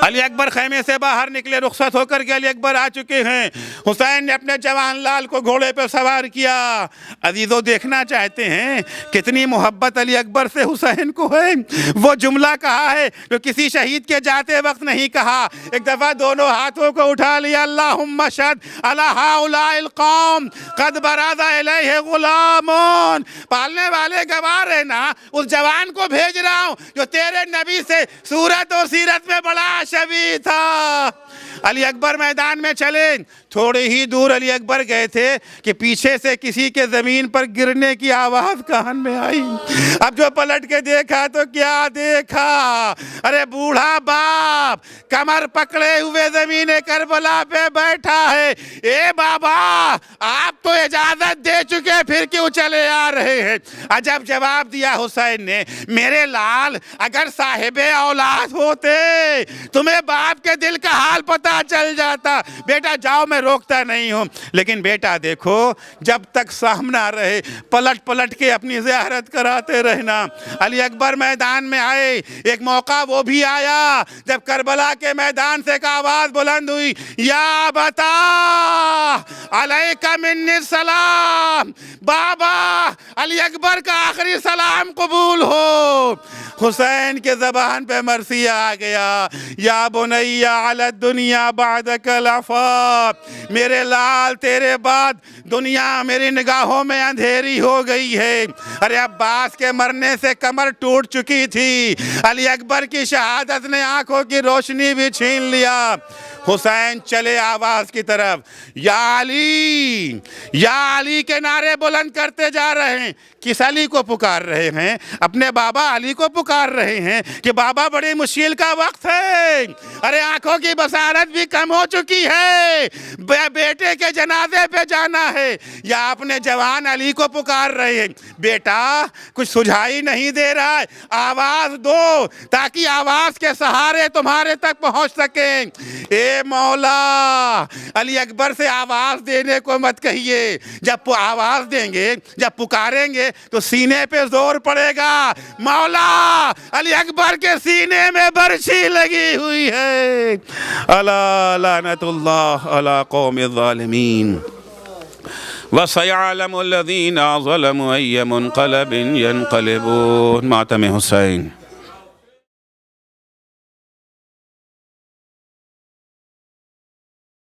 علی اکبر خیمے سے باہر نکلے، رخصت ہو کر کے علی اکبر آ چکے ہیں۔ حسین نے اپنے جوان لال کو گھوڑے پہ سوار کیا۔ عزیزو دیکھنا چاہتے ہیں کتنی محبت علی اکبر سے حسین کو ہے۔ وہ جملہ کہا ہے جو کسی شہید کے جاتے وقت نہیں کہا، ایک دفعہ دونوں ہاتھوں کو اٹھا لیا، اللہم شہد علی ہؤلاء القوم قد برز الیہ غلامون، پالنے والے گواہ رہنا اس جوان کو بھیج رہا ہوں جو تیرے نبی سے صورت اور سیرت میں بڑا شبیہ تھا۔ علی اکبر میدان میں چلے، تھوڑے ہی دور علی اکبر گئے تھے کہ پیچھے سے کسی کے زمین پر گرنے کی آواز کان میں آئی۔ اب جو پلٹ کے دیکھا تو کیا دیکھا؟ ارے بوڑھا باپ کمر پکڑے ہوئے زمین کربلا پہ بیٹھا ہے۔ اے بابا آپ تو اجازت دے چکے پھر کیوں چلے آ رہے ہیں؟ عجب جواب دیا حسین نے، میرے لال اگر صاحب اولاد ہوتے تمہیں باپ کے دل کا حال پتہ چل جاتا۔ بیٹا جاؤ میں روکتا نہیں ہوں، لیکن بیٹا دیکھو جب تک سامنا رہے پلٹ پلٹ کے اپنی زیارت کراتے رہنا۔ علی اکبر میدان میں آئے، ایک موقع وہ بھی آیا جب کربلا کے میدان سے ایک آواز بلند ہوئی، یا بتا علیکہ منی السلام، بابا علی اکبر کا آخری سلام قبول ہو۔ حسین کے زبان پہ مرثیہ آ گیا، یا بنی علی الدنیا بعدک العفاف، میرے لال تیرے بعد دنیا میری نگاہوں میں اندھیری ہو گئی ہے۔ ارے عباس کے مرنے سے کمر ٹوٹ چکی تھی، علی اکبر کی شہادت نے آنکھوں کی روشنی بھی چھین لیا۔ حسین چلے آواز کی طرف، یا علی کے نعرے بلند کرتے جا رہے ہیں۔ کس علی کو پکار رہے ہیں؟ اپنے بابا علی کو پکار رہے ہیں کہ بابا بڑی مشکل کا وقت ہے، ارے آنکھوں کی بصارت بھی کم ہو چکی ہے، بیٹے کے جنازے پہ جانا ہے، یا اپنے جوان علی کو پکار رہے ہیں، بیٹا کچھ سجھائی نہیں دے رہا ہے، آواز دو تاکہ آواز کے سہارے تمہارے تک پہنچ سکیں۔ اے مولا. علی اکبر سے آواز دینے کو مت کہیے. جب آواز دیں گے، جب پکاریں گے تو سینے پہ زور پڑے گا. مولا علی اکبر کے سینے میں برچھی لگی ہوئی ہے. الا لعنت اللہ علی قوم الظالمین. وَسَيَعْلَمُ الَّذِينَ ظَلَمُوا أَيَّ مُنْقَلَبٍ يَنْقَلِبُونَ. ماتم حسین.